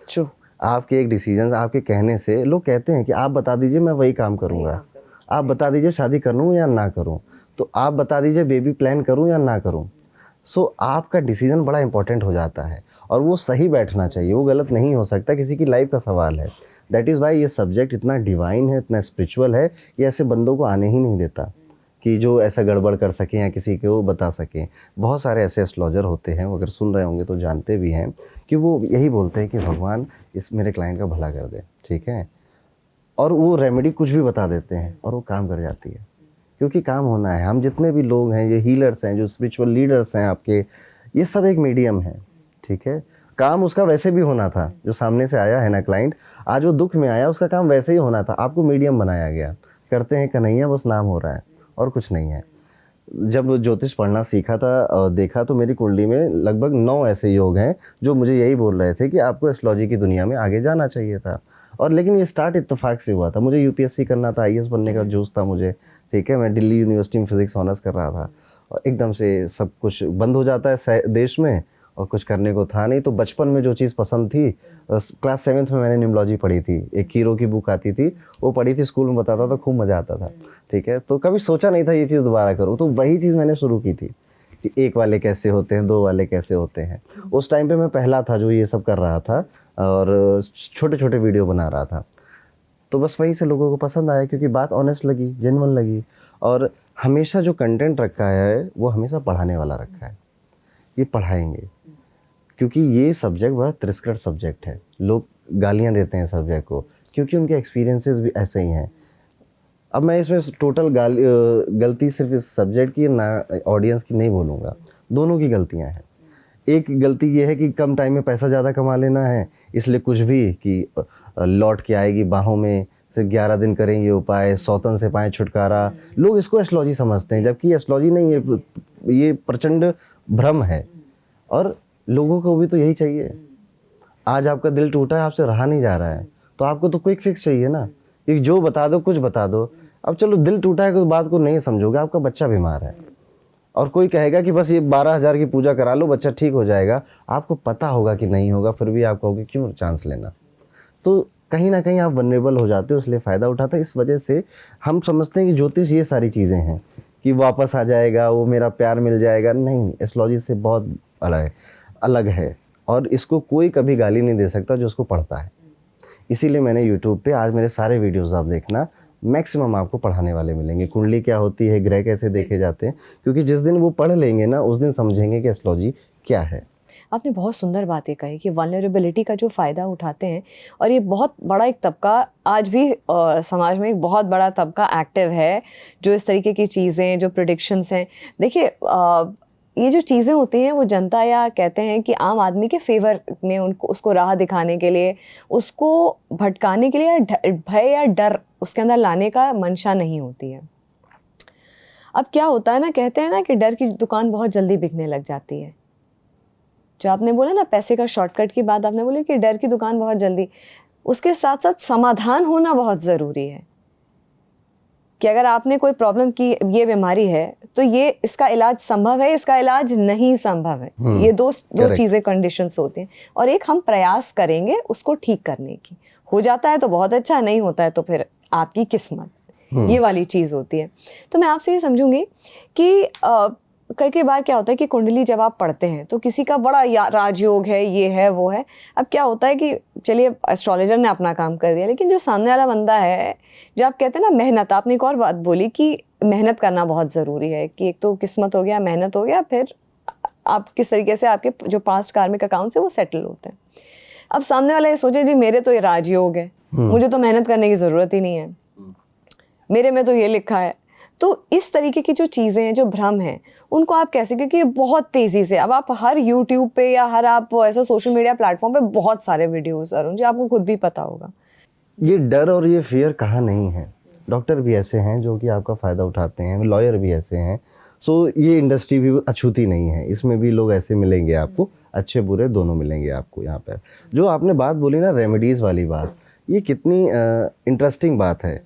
ट्रू। आपके एक डिसीजन, आपके कहने से लोग कहते हैं कि आप बता दीजिए मैं वही काम करूँगा, आप बता दीजिए शादी करूँ या ना करूँ, तो आप बता दीजिए बेबी प्लान करूँ या ना करूँ। सो आपका डिसीजन बड़ा इंपॉर्टेंट हो जाता है, और वो सही बैठना चाहिए, वो गलत नहीं हो सकता, किसी की लाइफ का सवाल है। दैट इज़ वाई ये सब्जेक्ट इतना डिवाइन है, इतना स्पिरिचुअल है, ये ऐसे बंदों को आने ही नहीं देता कि जो ऐसा गड़बड़ कर सकें या किसी को बता सकें। बहुत सारे ऐसे एस्ट्रोलॉजर होते हैं, वो अगर सुन रहे होंगे तो जानते भी हैं कि वो यही बोलते हैं कि भगवान इस मेरे क्लाइंट का भला कर दे, ठीक है, और वो रेमेडी कुछ भी बता देते हैं और वो काम कर जाती है, क्योंकि काम होना है। हम जितने भी लोग हैं, ये हीलर्स हैं, जो स्पिरिचुअल लीडर्स हैं आपके, ये सब एक मीडियम है, ठीक है। काम उसका वैसे भी होना था, जो सामने से आया है ना क्लाइंट, आज वो दुख में आया, उसका काम वैसे ही होना था, आपको मीडियम बनाया गया। करते हैं कन्हैया, बस नाम हो रहा है और कुछ नहीं है। जब ज्योतिष पढ़ना सीखा था और देखा तो मेरी कुंडली में लगभग 9 ऐसे योग हैं जो मुझे यही बोल रहे थे कि आपको एस्ट्रोलॉजी की दुनिया में आगे जाना चाहिए था। और लेकिन ये स्टार्ट इत्तेफाक से हुआ था। मुझे यूपीएससी करना था, आईएएस बनने का जोश था मुझे, ठीक है, मैं दिल्ली यूनिवर्सिटी में फिजिक्स ऑनर्स कर रहा था, और एकदम से सब कुछ बंद हो जाता है देश में, और कुछ करने को था नहीं। तो बचपन में जो चीज़ पसंद थी, क्लास 7th में मैंने निम्बोलॉजी पढ़ी थी, एक कीरो की बुक आती थी, वो पढ़ी थी, स्कूल में बताता था, खूब मज़ा आता था, ठीक है। तो कभी सोचा नहीं था ये चीज़ दोबारा करूँ, तो वही चीज़ मैंने शुरू की थी कि 1 वाले कैसे होते हैं, 2 वाले कैसे होते हैं। उस टाइम पे मैं पहला था जो ये सब कर रहा था, और छोटे छोटे वीडियो बना रहा था। तो बस वहीं से लोगों को पसंद आया, क्योंकि बात ऑनेस्ट लगी, जेन्युइन लगी, और हमेशा जो कंटेंट रखा है वो हमेशा पढ़ाने वाला रखा है। ये पढ़ाएंगे, क्योंकि ये सब्जेक्ट बड़ा तिरस्कृत सब्जेक्ट है। लोग गालियाँ देते हैं सब्जेक्ट को, क्योंकि उनके एक्सपीरियंसेस भी ऐसे ही हैं। अब मैं इसमें टोटल गलती सिर्फ इस सब्जेक्ट की ना ऑडियंस की नहीं बोलूँगा, दोनों की गलतियाँ हैं। एक गलती ये है कि कम टाइम में पैसा ज़्यादा कमा लेना है, इसलिए कुछ भी कि लौट के आएगी बाहों में, सिर्फ 11 दिन करेंगे उपाय, सौतन से पाएँ छुटकारा। लोग इसको एस्ट्रोलॉजी समझते हैं, जबकि एस्ट्रोलॉजी नहीं है, ये प्रचंड भ्रम है। और लोगों को भी तो यही चाहिए। आज आपका दिल टूटा है, आपसे रहा नहीं जा रहा है, तो आपको तो क्विक फिक्स चाहिए ना, कि जो बता दो, कुछ बता दो। अब चलो दिल टूटा है, कोई बात को नहीं समझोगे, आपका बच्चा बीमार है, और कोई कहेगा कि बस ये 12,000 की पूजा करा लो, बच्चा ठीक हो जाएगा। आपको पता होगा कि नहीं होगा, फिर भी आप कहोगे क्यों चांस लेना। तो कहीं ना कहीं आप वनरेबल हो जाते हो, इसलिए फ़ायदा उठाते हैं। इस वजह से हम समझते हैं कि ज्योतिष ये सारी चीज़ें हैं कि वापस आ जाएगा, वो मेरा प्यार मिल जाएगा। नहीं, एस्ट्रोलॉजी से बहुत अलग है, और इसको कोई कभी गाली नहीं दे सकता जो उसको पढ़ता है। इसीलिए मैंने यूट्यूब पे आज मेरे सारे वीडियोस आप देखना, मैक्सिमम आपको पढ़ाने वाले मिलेंगे। कुंडली क्या होती है, ग्रह कैसे देखे जाते हैं, क्योंकि जिस दिन वो पढ़ लेंगे ना, उस दिन समझेंगे कि एस्ट्रोलॉजी क्या है। आपने बहुत सुंदर बातें कही कि वल्नरेबिलिटी का जो फ़ायदा उठाते हैं, और ये बहुत बड़ा एक तबका आज भी समाज में एक बहुत बड़ा तबका एक्टिव है जो इस तरीके की चीज़ें, जो प्रेडिक्शंस हैं। देखिए ये जो चीज़ें होती हैं वो जनता या कहते हैं कि आम आदमी के फेवर में उनको उसको राह दिखाने के लिए, उसको भटकाने के लिए या भय या डर उसके अंदर लाने का मंशा नहीं होती है। अब क्या होता है ना, कहते हैं ना कि डर की दुकान बहुत जल्दी बिकने लग जाती है। जो आपने बोला ना पैसे का शॉर्टकट की बात आपने बोली कि डर की दुकान बहुत जल्दी, उसके साथ साथ समाधान होना बहुत ज़रूरी है कि अगर आपने कोई प्रॉब्लम की, ये बीमारी है तो ये इसका इलाज संभव है, इसका इलाज नहीं संभव है। ये दो चीज़ें कंडीशंस होती हैं और एक हम प्रयास करेंगे उसको ठीक करने की। हो जाता है तो बहुत अच्छा, नहीं होता है तो फिर आपकी किस्मत, ये वाली चीज़ होती है। तो मैं आपसे ये समझूंगी कि कई बार क्या होता है कि कुंडली जब आप पढ़ते हैं तो किसी का बड़ा राजयोग है, ये है वो है। अब क्या होता है कि चलिए एस्ट्रोलॉजर ने अपना काम कर दिया, लेकिन जो सामने वाला बंदा है, जो आप कहते हैं ना मेहनत, आपने एक और बात बोली कि मेहनत करना बहुत ज़रूरी है कि एक तो किस्मत हो गया, मेहनत हो गया, फिर आप किस तरीके से आपके जो पास्ट कार्मिक अकाउंट्स है वो सेटल होते हैं। अब सामने वाला ये सोचे जी मेरे तो ये राजयोग है, मुझे तो मेहनत करने की ज़रूरत ही नहीं है, मेरे में तो ये लिखा है। तो इस तरीके की जो चीज़ें हैं, जो भ्रम हैं, उनको आप कैसे, क्योंकि ये बहुत तेज़ी से अब आप हर यूट्यूब पे या हर आप ऐसा सोशल मीडिया प्लेटफॉर्म पे बहुत सारे वीडियोस अरुण जी, आपको खुद भी पता होगा। ये डर और ये फियर कहाँ नहीं है। डॉक्टर भी ऐसे हैं जो कि आपका फ़ायदा उठाते हैं, लॉयर भी ऐसे हैं। सो ये इंडस्ट्री भी अछूती नहीं है, इसमें भी लोग ऐसे मिलेंगे आपको, अच्छे बुरे दोनों मिलेंगे आपको यहाँ पर। जो आपने बात बोली ना रेमेडीज़ वाली बात, ये कितनी इंटरेस्टिंग बात है।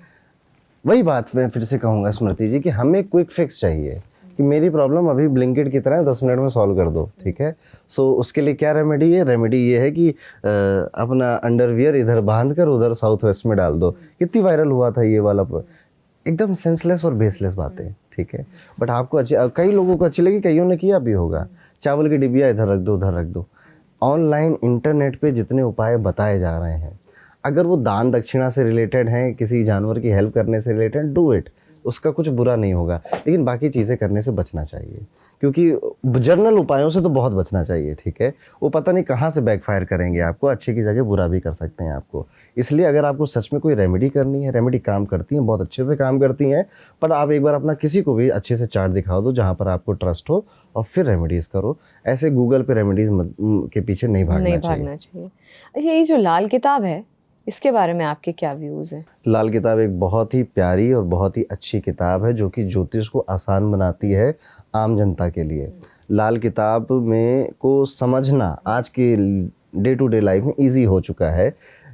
वही बात मैं फिर से कहूँगा स्मृति जी कि हमें क्विक फिक्स चाहिए कि मेरी प्रॉब्लम अभी ब्लिंकिट की तरह 10 मिनट में सॉल्व कर दो, ठीक है। सो उसके लिए क्या रेमेडी है? रेमेडी ये है कि अपना अंडरवियर इधर बांध कर उधर साउथ वेस्ट में डाल दो। कितनी वायरल हुआ था ये वाला, एकदम सेंसलेस और बेसलेस बातें, ठीक है। बट आपको अच्छी, कई लोगों को अच्छी लगी, कईयों ने किया भी होगा। चावल की डिबिया इधर रख दो, उधर रख दो। ऑनलाइन इंटरनेट पे जितने उपाय बताए जा रहे हैं, अगर वो दान दक्षिणा से रिलेटेड हैं, किसी जानवर की हेल्प करने से रिलेटेड, डू इट, उसका कुछ बुरा नहीं होगा। लेकिन बाकी चीज़ें करने से बचना चाहिए, क्योंकि जर्नल उपायों से तो बहुत बचना चाहिए, ठीक है। वो पता नहीं कहाँ से बैकफायर करेंगे आपको, अच्छे की जगह बुरा भी कर सकते हैं आपको। इसलिए अगर आपको सच में कोई रेमेडी करनी है, रेमेडी काम करती हैं, बहुत अच्छे से काम करती हैं, पर आप एक बार अपना किसी को भी अच्छे से चार्ट दिखा दो जहाँ पर आपको ट्रस्ट हो, और फिर रेमेडीज़ करो। ऐसे गूगल पे रेमेडीज़ के पीछे नहीं भागना चाहिए। अच्छा, ये जो लाल किताब है, इसके बारे में आपके क्या व्यूज़ हैं? लाल किताब एक बहुत ही प्यारी और बहुत ही अच्छी किताब है जो कि ज्योतिष को आसान बनाती है आम जनता के लिए। लाल किताब में को समझना आज के डे टू डे लाइफ में इजी हो चुका है।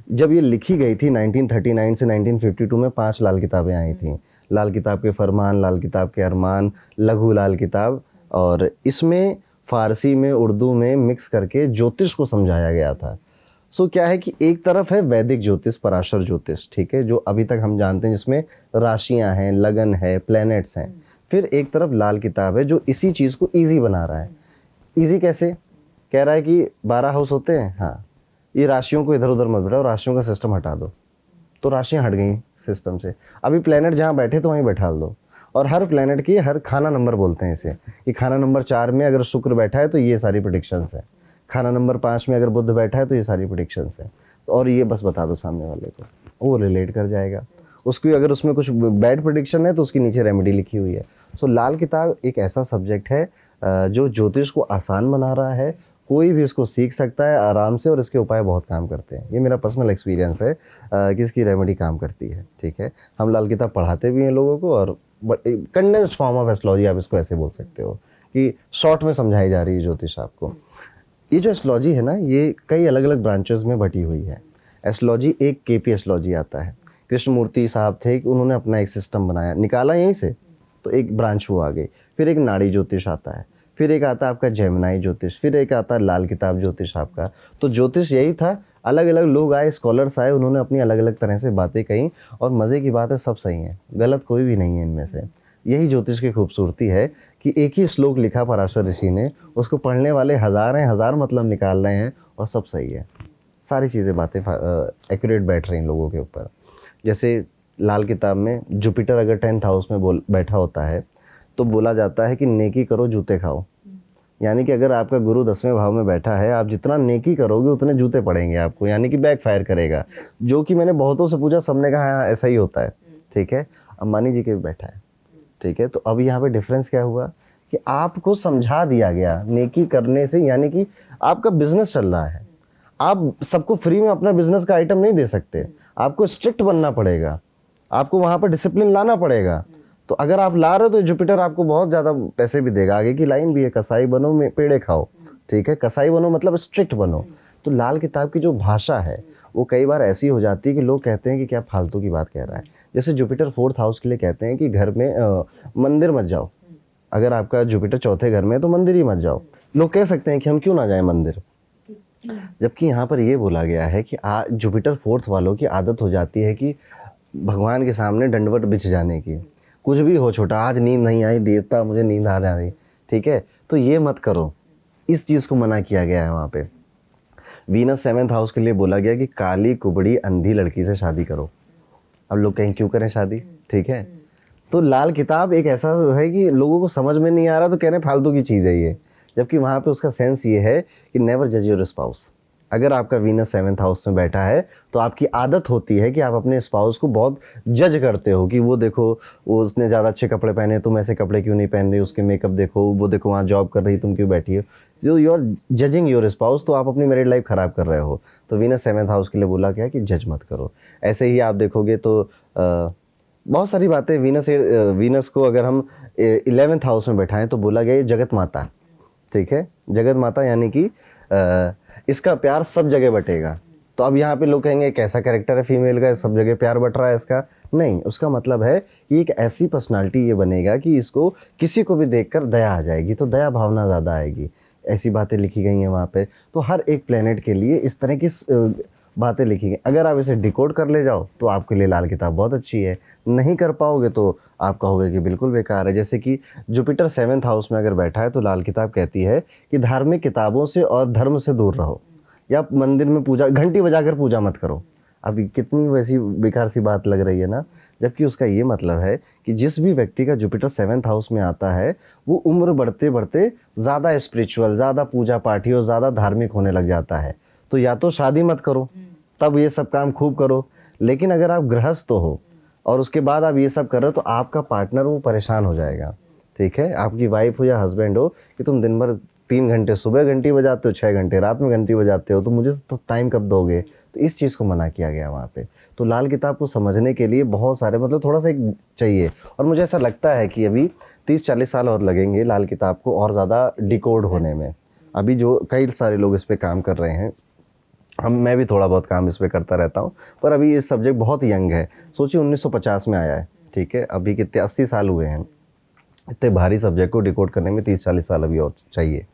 जब ये लिखी गई थी 1939 से 1952 में 5 लाल किताबें आई थीं। लाल किताब के फरमान, लाल किताब के अरमान, लघु लाल किताब, और इसमें फ़ारसी में, उर्दू में मिक्स करके ज्योतिष को समझाया गया था। सो क्या है कि एक तरफ है वैदिक ज्योतिष, पराशर ज्योतिष, ठीक है, जो अभी तक हम जानते हैं, जिसमें राशियां हैं, लगन है, प्लैनेट्स हैं। फिर एक तरफ लाल किताब है जो इसी चीज़ को इजी बना रहा है। इजी कैसे? कह रहा है कि 12 हाउस होते हैं, हाँ, ये राशियों को इधर उधर मत बैठाओ, राशियों का सिस्टम हटा दो, तो राशियाँ हट गई सिस्टम से। अभी प्लैनेट जहाँ बैठे तो वहीं बैठा दो, और हर प्लैनेट की हर खाना नंबर बोलते हैं इसे, कि खाना नंबर 4 में अगर शुक्र बैठा है तो ये सारी प्रेडिक्शंस है, खाना नंबर 5 में अगर बुध बैठा है तो ये सारी प्रेडिक्शंस है। और ये बस बता दो सामने वाले को, वो रिलेट कर जाएगा। उसकी अगर उसमें कुछ बैड प्रेडिक्शन है तो उसकी नीचे रेमेडी लिखी हुई है। सो लाल किताब एक ऐसा सब्जेक्ट है जो ज्योतिष को आसान बना रहा है। कोई भी इसको सीख सकता है आराम से, और इसके उपाय बहुत काम करते हैं। ये मेरा पर्सनल एक्सपीरियंस है कि इसकी रेमेडी काम करती है, ठीक है। हम लाल किताब पढ़ाते भी हैं लोगों को, और कंडेंस्ड फॉर्म ऑफ एस्ट्रोलॉजी आप इसको ऐसे बोल सकते हो कि शॉर्ट में समझाई जा रही है ज्योतिष आपको। ये जो एस्ट्रोलॉजी है ना, ये कई अलग अलग ब्रांचेस में बटी हुई है। एस्ट्रोलॉजी एक केपी एस्ट्रोलॉजी आता है, कृष्णमूर्ति साहब थे कि उन्होंने अपना एक सिस्टम बनाया, निकाला यहीं से, तो एक ब्रांच वो आ गई। फिर एक नाड़ी ज्योतिष आता है, फिर एक आता है आपका जेमिनाई ज्योतिष, फिर एक आता है लाल किताब ज्योतिष आपका। तो ज्योतिष यही था, अलग अलग लोग आए, स्कॉलर्स आए, उन्होंने अपनी अलग अलग तरह से बातें कहीं, और मज़े की बात है सब सही हैं, गलत कोई भी नहीं है इनमें से। यही ज्योतिष की खूबसूरती है कि एक ही श्लोक लिखा पराशर ऋषि ने, उसको पढ़ने वाले हज़ार हैं, हज़ार मतलब निकाल रहे हैं, और सब सही है। सारी चीज़ें बातें एक्यूरेट बैठ रही हैं लोगों के ऊपर। जैसे लाल किताब में जुपिटर अगर 10th हाउस में बैठा होता है तो बोला जाता है कि नेकी करो जूते खाओ। यानी कि अगर आपका गुरु 10वें भाव में बैठा है, आप जितना नेकी करोगे उतने जूते पड़ेंगे आपको, यानी कि बैक फायर करेगा। जो कि मैंने बहुतों से पूछा, सबने कहा हाँ ऐसा ही होता है, ठीक है। अंबानी जी के भी बैठा है, ठीक है। तो अब यहाँ पे डिफरेंस क्या हुआ कि कि आपको समझा दिया गया नेकी करने से, यानी कि आपका बिजनेस चल रहा है, आप सबको फ्री में अपना बिजनेस का आइटम नहीं दे सकते, आपको स्ट्रिक्ट बनना पड़ेगा, आपको वहाँ पर डिसिप्लिन लाना पड़ेगा। तो अगर आप ला रहे हो तो जुपिटर आपको बहुत ज़्यादा पैसे भी देगा। आगे की लाइन भी है, कसाई बनो में पेड़े खाओ, ठीक है, कसाई बनो मतलब स्ट्रिक्ट बनो। तो लाल किताब की जो भाषा है वो कई बार ऐसी हो जाती है कि लोग कहते हैं कि क्या फालतू की बात कह रहा है। जैसे जुपिटर 4th हाउस के लिए कहते हैं कि घर में मंदिर मत जाओ। अगर आपका जुपिटर 4थे घर में है तो मंदिर ही मत जाओ। लोग कह सकते हैं कि हम क्यों ना जाएं मंदिर, जबकि यहाँ पर ये बोला गया है कि जुपिटर 4th वालों की आदत हो जाती है कि भगवान के सामने दंडवत बिछ जाने की। कुछ भी हो छोटा, आज नींद नहीं आई, देवता मुझे नींद आ रही, ठीक है, तो ये मत करो। इस चीज़ को मना किया गया है वहाँ पे। वीनस 7th हाउस के लिए बोला गया कि काली कुबड़ी अंधी लड़की से शादी करो। अब लोग कहें क्यों करें शादी, ठीक है। तो लाल किताब एक ऐसा है कि लोगों को समझ में नहीं आ रहा तो कह रहे फालतू की चीज़ है ये, जबकि वहाँ पे उसका सेंस ये है कि नेवर जज योर स्पाउस। अगर आपका वीनस 7th हाउस में बैठा है तो आपकी आदत होती है कि आप अपने स्पाउस को बहुत जज करते हो कि वो देखो वो उसने ज़्यादा अच्छे कपड़े पहने, तुम ऐसे कपड़े क्यों नहीं पहन रही, उसके मेकअप देखो, वो देखो वहाँ जॉब कर रही, तुम क्यों बैठी हो। जो you are judging your spouse, तो आप अपनी मैरिड लाइफ ख़राब कर रहे हो। तो वीनस 7th हाउस के लिए बोला गया कि जज मत करो। ऐसे ही आप देखोगे तो बहुत सारी बातें। वीनस को अगर हम 11th हाउस में बैठाएं तो बोला गया ये जगत माता, ठीक है, जगत माता, यानी कि इसका प्यार सब जगह बटेगा। तो अब यहाँ पे लोग कहेंगे कैसा कैरेक्टर है फीमेल का, सब जगह प्यार बट रहा है इसका। नहीं, उसका मतलब है कि एक ऐसी पर्सनालिटी ये बनेगा कि इसको किसी को भी देखकर दया आ जाएगी, तो दया भावना ज़्यादा आएगी। ऐसी बातें लिखी गई हैं वहाँ पे। तो हर एक प्लेनेट के लिए इस तरह की बातें लिखी गई। अगर आप इसे डिकोड कर ले जाओ तो आपके लिए लाल किताब बहुत अच्छी है, नहीं कर पाओगे तो आप कहोगे कि बिल्कुल बेकार है। जैसे कि जुपिटर 7th हाउस में अगर बैठा है तो लाल किताब कहती है कि धार्मिक किताबों से और धर्म से दूर रहो, या मंदिर में पूजा घंटी बजाकर पूजा मत करो। अभी कितनी वैसी बेकार सी बात लग रही है ना, जबकि उसका ये मतलब है कि जिस भी व्यक्ति का जुपिटर 7th हाउस में आता है वो उम्र बढ़ते बढ़ते ज़्यादा स्पिरिचुअल, ज़्यादा पूजा पाठी और ज़्यादा धार्मिक होने लग जाता है। तो या तो शादी मत करो, तब ये सब काम खूब करो। लेकिन अगर आप गृहस्थ हो और उसके बाद आप ये सब कर रहे हो तो आपका पार्टनर वो परेशान हो जाएगा, ठीक है। आपकी वाइफ हो या हस्बैंड हो कि तुम दिन भर 3 घंटे सुबह घंटी बजाते हो, 6 घंटे रात में घंटी बजाते हो, तो मुझे तो टाइम कब दोगे। तो इस चीज़ को मना किया गया वहाँ पे। तो लाल किताब को समझने के लिए बहुत सारे मतलब थोड़ा सा एक चाहिए, और मुझे ऐसा लगता है कि अभी 30-40 साल और लगेंगे लाल किताब को और ज़्यादा डिकोड होने में। अभी जो कई सारे लोग इस पर काम कर रहे हैं, मैं भी थोड़ा बहुत काम इस पे करता रहता हूँ, पर अभी ये सब्जेक्ट बहुत यंग है। सोचिए 1950 में आया है, ठीक है, अभी कितने 80 साल हुए हैं। इतने भारी सब्जेक्ट को डिकोड करने में 30-40 साल अभी और चाहिए।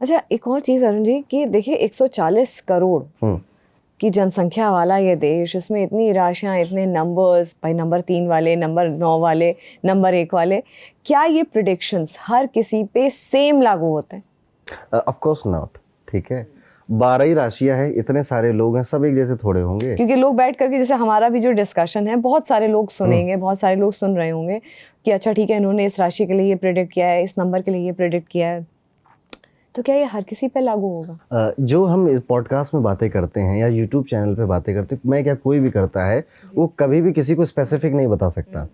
अच्छा, एक और चीज़ अरुण जी कि देखिए 140 करोड़ की जनसंख्या वाला ये देश, इसमें इतनी राशियाँ, इतने नंबर्स, भाई नंबर 3 वाले, नंबर 9 वाले, नंबर 1 वाले, क्या ये प्रिडिक्शंस हर किसी पे सेम लागू होते हैं? ऑफ कोर्स नॉट, ठीक है। 12 ही राशियाँ हैं, इतने सारे लोग हैं, सब एक जैसे थोड़े होंगे। क्योंकि लोग बैठ करके, जैसे हमारा भी जो डिस्कशन है, बहुत सारे लोग सुनेंगे, बहुत सारे लोग सुन रहे होंगे कि अच्छा ठीक है, इन्होंने इस राशि के लिए ये प्रेडिक्ट किया है, इस नंबर के लिए ये प्रेडिक्ट किया है, तो क्या ये हर किसी पे लागू होगा? जो हम इस पॉडकास्ट में बातें करते हैं या यूट्यूब चैनल पे बातें करते हैं, मैं क्या कोई भी करता है, वो कभी भी किसी को स्पेसिफिक नहीं बता सकता।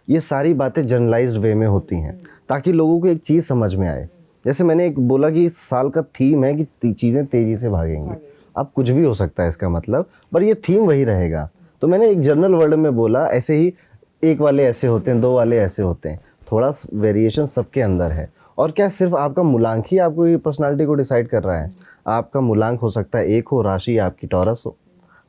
ये सारी बातें जनरलाइज्ड वे में होती हैं ताकि लोगों को एक चीज़ समझ में आए। जैसे मैंने एक बोला कि इस साल का थीम है कि चीज़ें तेज़ी से भागेंगी। अब कुछ भी हो सकता है इसका मतलब, पर ये थीम वही रहेगा। तो मैंने एक जनरल वर्ड में बोला, ऐसे ही 1 वाले ऐसे होते हैं, 2 वाले ऐसे होते हैं, थोड़ा वेरिएशन सबके अंदर है। और क्या सिर्फ आपका मूलांक ही आपको ये पर्सनालिटी को डिसाइड कर रहा है? आपका मूलांक हो सकता है 1 हो, राशि आपकी टॉरस हो,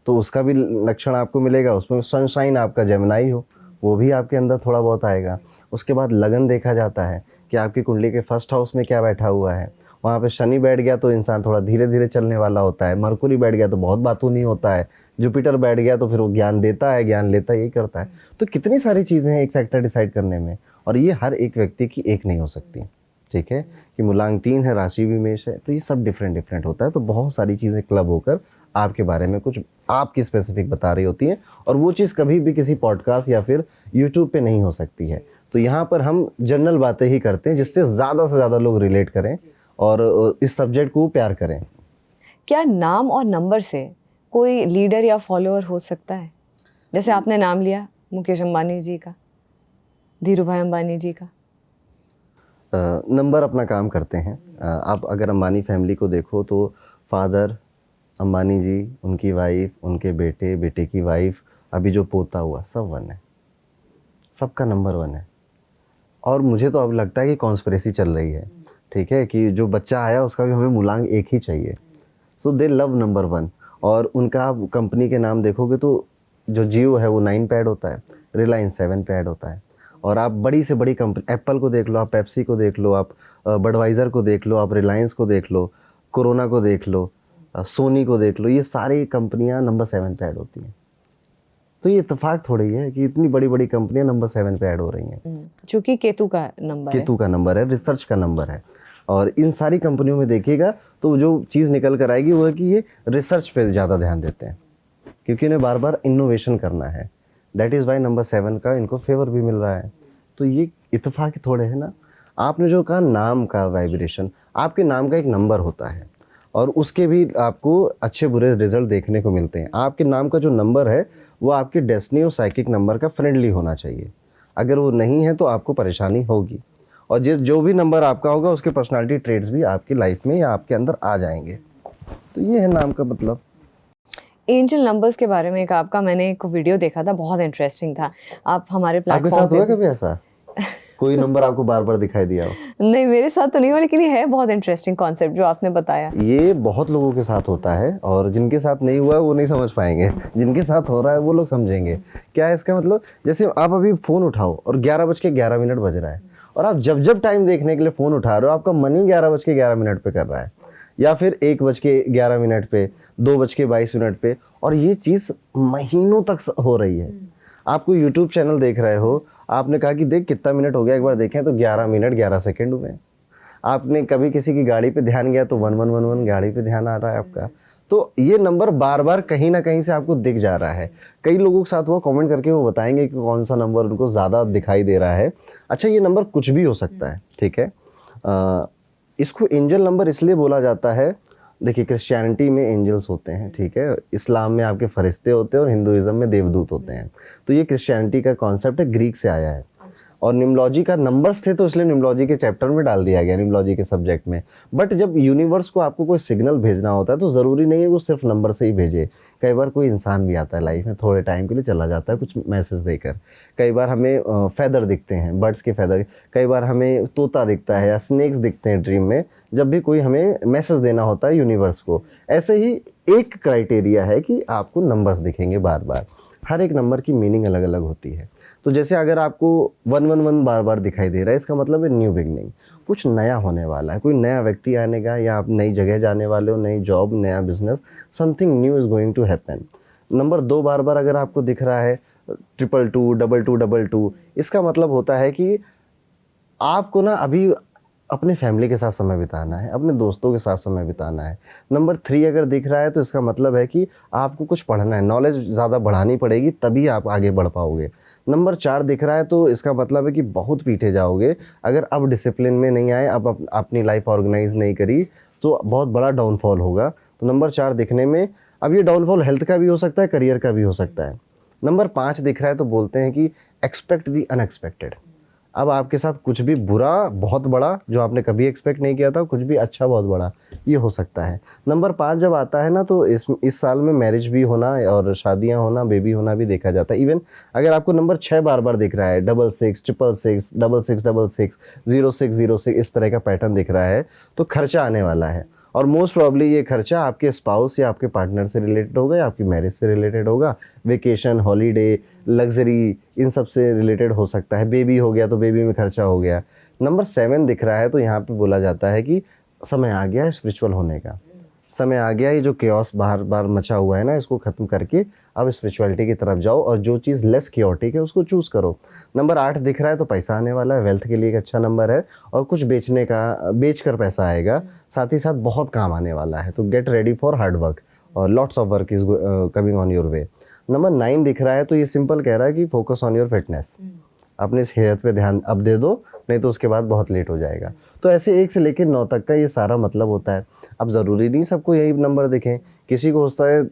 तो उसका भी लक्षण आपको मिलेगा। उसमें सनशाइन आपका जेमिनाई हो, वो भी आपके अंदर थोड़ा बहुत आएगा। उसके बाद लगन देखा जाता है कि आपकी कुंडली के 1st हाउस में क्या बैठा हुआ है। वहाँ पे शनि बैठ गया तो इंसान थोड़ा धीरे धीरे चलने वाला होता है। मरकुरी बैठ गया तो बहुत बातूनी नहीं होता है। जुपिटर बैठ गया तो फिर वो ज्ञान देता है, ज्ञान लेता है, यही करता है। तो कितनी सारी चीज़ें हैं एक फैक्टर डिसाइड करने में, और ये हर एक व्यक्ति की एक नहीं हो सकती, ठीक है। कि मूलांक 3 है, राशि भी मेष है, तो ये सब डिफरेंट होता है। तो बहुत सारी चीज़ें क्लब होकर आपके बारे में कुछ आपकी स्पेसिफिक बता रही होती हैं, और वो चीज़ कभी भी किसी पॉडकास्ट या फिर यूट्यूब पे नहीं हो सकती है। तो यहाँ पर हम जनरल बातें ही करते हैं जिससे ज़्यादा से ज़्यादा लोग रिलेट करें और इस सब्जेक्ट को प्यार करें। क्या नाम और नंबर से कोई लीडर या फॉलोअर हो सकता है? जैसे आपने नाम लिया मुकेश अंबानी जी का, धीरू भाई अंबानी जी का। नंबर अपना काम करते हैं। आप अगर अंबानी फैमिली को देखो तो फादर अंबानी जी, उनकी वाइफ, उनके बेटे, बेटे की वाइफ, अभी जो पोता हुआ, सब 1 है, सबका नंबर 1 है। और मुझे तो अब लगता है कि कॉन्स्पिरेसी चल रही है, ठीक है, कि जो बच्चा आया उसका भी हमें मूलांक 1 ही चाहिए। सो दे लव नंबर 1। और उनका आप कंपनी के नाम देखोगे तो जो जियो है वो 9 पे ऐड होता है, रिलायंस 7 पे ऐड होता है। और आप बड़ी से बड़ी कंपनी, एप्पल को देख लो, आप पेप्सी को देख लो, आप बडवाइज़र को देख लो, आप रिलायंस को देख लो, कोरोना को देख लो, सोनी को देख लो, ये सारी कंपनियां नंबर 7 पे ऐड होती हैं। तो ये इत्तेफाक थोड़ी है कि इतनी बड़ी बड़ी कंपनियां नंबर 7 पे ऐड हो रही हैं। जो कि केतु का नंबर है। केतु का नंबर है, रिसर्च का नंबर है। और इन सारी कंपनियों में देखिएगा तो जो चीज़ निकल कर आएगी वो है कि ये रिसर्च पे ज़्यादा ध्यान देते हैं, क्योंकि इन्हें बार बार इनोवेशन करना है। दैट इज़ वाई नंबर 7 का इनको फेवर भी मिल रहा है। तो ये इत्तेफाक थोड़े है ना। आपने जो कहा नाम का वाइब्रेशन, आपके नाम का एक नंबर होता है और उसके भी आपको अच्छे बुरे रिजल्ट देखने को मिलते हैं। आपके नाम का जो नंबर है वो आपके डेस्टिनी और साइकिक नंबर का फ्रेंडली होना चाहिए। अगर वो नहीं है तो आपको परेशानी होगी। और जो भी नंबर आपका होगा उसके पर्सनालिटी ट्रेड्स भी आपकी लाइफ में या आपके अंदर आ जाएंगे। तो ये है नाम का मतलब। एंजल नंबर्स के बारे में एक आपका मैंने एक वीडियो देखा था, बहुत इंटरेस्टिंग था। आप हमारे आपके प्लेटफॉर्म साथ हुआ पे कभी ऐसा कोई नंबर आपको बार बार दिखाई दिया हो? नहीं, मेरे साथ तो नहीं हुआ, लेकिन ये है बहुत इंटरेस्टिंग कॉन्सेप्ट जो आपने बताया। ये बहुत लोगों के साथ होता है और जिनके साथ नहीं हुआ है वो नहीं समझ पाएंगे, जिनके साथ हो रहा है वो लोग समझेंगे। क्या है इसका मतलब? जैसे आप अभी फ़ोन उठाओ और 11:11 बज रहा है और आप जब जब टाइम देखने के लिए फ़ोन उठा रहे हो आपका मन ही 11:11 पे कर रहा है, या फिर 1:11 पे, 2:22 पे। और ये चीज़ महीनों तक हो रही है। आप कोई यूट्यूब चैनल देख रहे हो, आपने कहा कि देख कितना मिनट हो गया, एक बार देखें तो 11 मिनट 11 सेकंड हुए। आपने कभी किसी की गाड़ी पे ध्यान गया तो 1111 गाड़ी पे ध्यान आ रहा है आपका। तो ये नंबर बार बार कहीं ना कहीं से आपको दिख जा रहा है। कई लोगों के साथ वो कमेंट करके वो बताएंगे कि कौन सा नंबर उनको ज़्यादा दिखाई दे रहा है। अच्छा, ये नंबर कुछ भी हो सकता है, ठीक है। इसको एंजल नंबर इसलिए बोला जाता है, देखिए क्रिश्चियनिटी में एंजल्स होते हैं, ठीक है, इस्लाम में आपके फरिश्ते होते हैं और हिंदुइज्म में देवदूत होते हैं। तो ये क्रिश्चियनिटी का कॉन्सेप्ट है, ग्रीक से आया है। और न्यूमरोलॉजी का नंबर्स थे तो इसलिए न्यूमरोलॉजी के चैप्टर में डाल दिया गया, न्यूमरोलॉजी के सब्जेक्ट में। बट जब यूनिवर्स को आपको कोई सिग्नल भेजना होता है तो ज़रूरी नहीं है वो सिर्फ नंबर से ही भेजे। कई बार कोई इंसान भी आता है लाइफ में, थोड़े टाइम के लिए चला जाता है कुछ मैसेज देकर। कई बार हमें फेदर दिखते हैं, बर्ड्स के फेदर। कई बार हमें तोता दिखता है या स्नेक्स दिखते हैं ड्रीम में, जब भी कोई हमें मैसेज देना होता है यूनिवर्स को। ऐसे ही एक क्राइटेरिया है कि आपको नंबर्स दिखेंगे बार बार। हर एक नंबर की मीनिंग अलग अलग होती है। तो जैसे अगर आपको 111 बार बार दिखाई दे रहा है, इसका मतलब है न्यू बिगनिंग, कुछ नया होने वाला है, कोई नया व्यक्ति आने का, या आप नई जगह जाने वाले हो, नई जॉब, नया business, something new is going to happen. Number 2 बार बार अगर आपको दिख रहा है 222, 2222, इसका मतलब होता है कि आपको ना अभी अपने फैमिली के साथ समय बिताना है, अपने दोस्तों के साथ समय बिताना है। नंबर 3 अगर दिख रहा है तो इसका मतलब है कि आपको कुछ पढ़ना है, नॉलेज ज़्यादा बढ़ानी पड़ेगी, तभी आप आगे बढ़ पाओगे। नंबर 4 दिख रहा है तो इसका मतलब है कि बहुत पीछे जाओगे। अगर अब डिसिप्लिन में नहीं आए, अब अपनी लाइफ ऑर्गेनाइज नहीं करी तो बहुत बड़ा डाउनफॉल होगा। तो नंबर 4 दिखने में, अब ये डाउनफॉल हेल्थ का भी हो सकता है, करियर का भी हो सकता है। नंबर 5 दिख रहा है तो बोलते हैं कि एक्सपेक्ट दी अनएक्सपेक्टेड। अब आपके साथ कुछ भी बुरा बहुत बड़ा जो आपने कभी एक्सपेक्ट नहीं किया था, कुछ भी अच्छा बहुत बड़ा, ये हो सकता है। नंबर 5 जब आता है ना तो इस साल में मैरिज भी होना और शादियां होना, बेबी होना भी देखा जाता है। इवन अगर आपको नंबर 6 बार बार दिख रहा है, 66, 666, 6666, 0606, इस तरह का पैटर्न दिख रहा है तो खर्चा आने वाला है। और मोस्ट प्रॉब्ली ये खर्चा आपके स्पाउस या आपके पार्टनर से रिलेटेड होगा या आपकी मैरिज से रिलेटेड होगा। वेकेशन, हॉलीडे, लग्जरी, इन सब से रिलेटेड हो सकता है। बेबी हो गया तो बेबी में खर्चा हो गया। नंबर 7 दिख रहा है तो यहाँ पे बोला जाता है कि समय आ गया है स्पिरिचुअल होने का, समय आ गया, ये जो केओस बार बार मचा हुआ है ना, इसको ख़त्म करके अब स्पिरिचुअलिटी की तरफ जाओ और जो चीज़ लेस क्योटिक है उसको चूज़ करो। नंबर 8 दिख रहा है तो पैसा आने वाला है, वेल्थ के लिए एक अच्छा नंबर है और कुछ बेचने का, बेच कर पैसा आएगा, साथ ही साथ बहुत काम आने वाला है। तो get ready for hard work और lots of work is coming on your way. Number 9 दिख रहा है तो ये सिंपल कह रहा है कि फोकस ऑन योर फिटनेस, अपने सेहत पे ध्यान अब दे दो, नहीं तो उसके बाद बहुत लेट हो जाएगा। तो ऐसे 1 से लेकर 9 तक का ये सारा मतलब होता है। अब ज़रूरी नहीं सबको यही नंबर दिखें, किसी को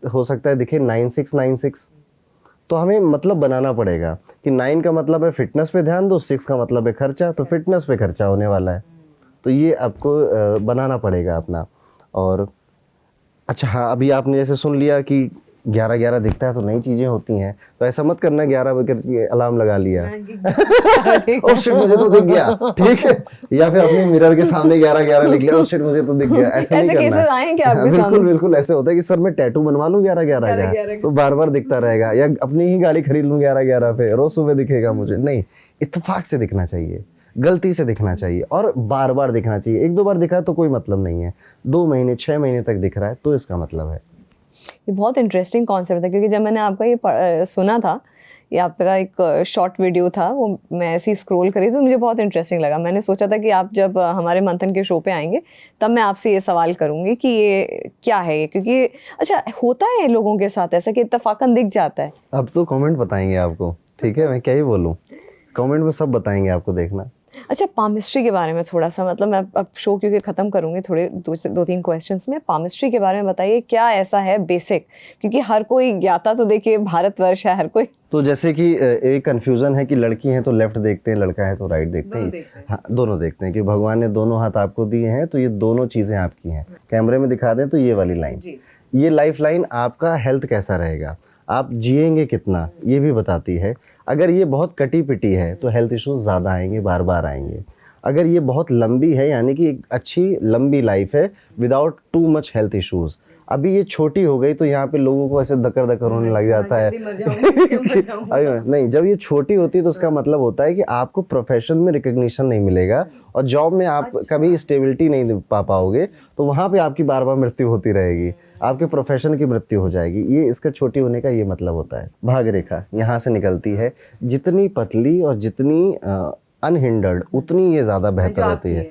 हो सकता है दिखे 9696, तो हमें मतलब बनाना पड़ेगा कि 9 का मतलब है फिटनेस पे ध्यान दो, 6 का मतलब है खर्चा, तो फिटनेस पे खर्चा होने वाला है। तो ये आपको बनाना पड़ेगा अपना। और अच्छा हाँ, अभी आपने जैसे सुन लिया कि 11-11 दिखता है तो नई चीज़ें होती हैं, तो ऐसा मत करना 11 बजे करके अलार्म लगा लिया ओ शिट मुझे तो दिख गया, ठीक है, या फिर अपने मिरर के सामने 11-11 लिख लिया, ओ शिट मुझे तो दिख गया, ऐसा नहीं ऐसे करना केसेस आए क्या है। आपके बिल्कुल सामने? बिल्कुल ऐसे होता है कि सर मैं टैटू बनवा लूँ 11-11 का, तो बार बार दिखता रहेगा, या अपनी ही गाड़ी खरीद लूँ 11-11 पे, रोज सुबह दिखेगा मुझे। नहीं, इत्तेफाक से दिखना चाहिए, गलती से दिखना चाहिए, और बार बार दिखना चाहिए। 1-2 बार दिखा तो कोई मतलब नहीं है, 2 महीने 6 महीने तक दिख रहा है तो इसका मतलब है। ये बहुत इंटरेस्टिंग कॉन्सेप्ट था, क्योंकि जब मैंने आपका ये सुना था, ये आपका एक शॉर्ट वीडियो था, वो मैं ऐसे ही स्क्रॉल करी तो मुझे बहुत इंटरेस्टिंग लगा। मैंने सोचा था कि आप जब हमारे मंथन के शो पे आएंगे तब मैं आपसे ये सवाल करूंगी कि ये क्या है, क्योंकि अच्छा होता है लोगों के साथ ऐसा कि इत्तेफाकन दिख जाता है। अब तो कमेंट बताएंगे आपको, ठीक है, मैं क्या ही बोलूँ, कमेंट में सब बताएंगे आपको, देखना। अच्छा, पामिस्ट्री के बारे में थोड़ा सा, मतलब मैं अब शो क्योंकि ख़त्म करूँगी, थोड़े 2-3 क्वेश्चंस में पामिस्ट्री के बारे में बताइए, क्या ऐसा है बेसिक, क्योंकि हर कोई ज्ञाता तो देखिए भारतवर्ष है, हर कोई। तो जैसे कि एक कन्फ्यूज़न है कि लड़की है तो लेफ्ट देखते हैं, लड़का है तो राइट देखते हैं। हाँ, दोनों देखते हैं कि भगवान ने दोनों हाथ आपको दिए हैं, तो ये दोनों चीज़ें आपकी हैं। कैमरे में दिखा दें तो ये वाली लाइन, ये लाइफ लाइन आपका हेल्थ कैसा रहेगा, आप जिएंगे कितना, ये भी बताती है। अगर ये बहुत कटी पिटी है तो हेल्थ इश्यूज ज़्यादा आएंगे, बार बार आएंगे। अगर ये बहुत लंबी है, यानी कि एक अच्छी लंबी लाइफ है without too much health issues. अभी ये छोटी हो गई तो यहाँ पे लोगों को ऐसे धक्कर धक्कर होने लग जाता है अभी नहीं, जब ये छोटी होती है तो उसका मतलब होता है कि आपको प्रोफेशन में रिकग्निशन नहीं मिलेगा, और जॉब में आप कभी स्टेबिलिटी नहीं पा पाओगे, तो वहाँ पे आपकी बार बार मृत्यु होती रहेगी, आपके प्रोफेशन की मृत्यु हो जाएगी। ये इसका छोटी होने का ये मतलब होता है। भाग रेखा यहाँ से निकलती है, जितनी पतली और जितनी अनहिंडर्ड उतनी ये ज़्यादा बेहतर होती है।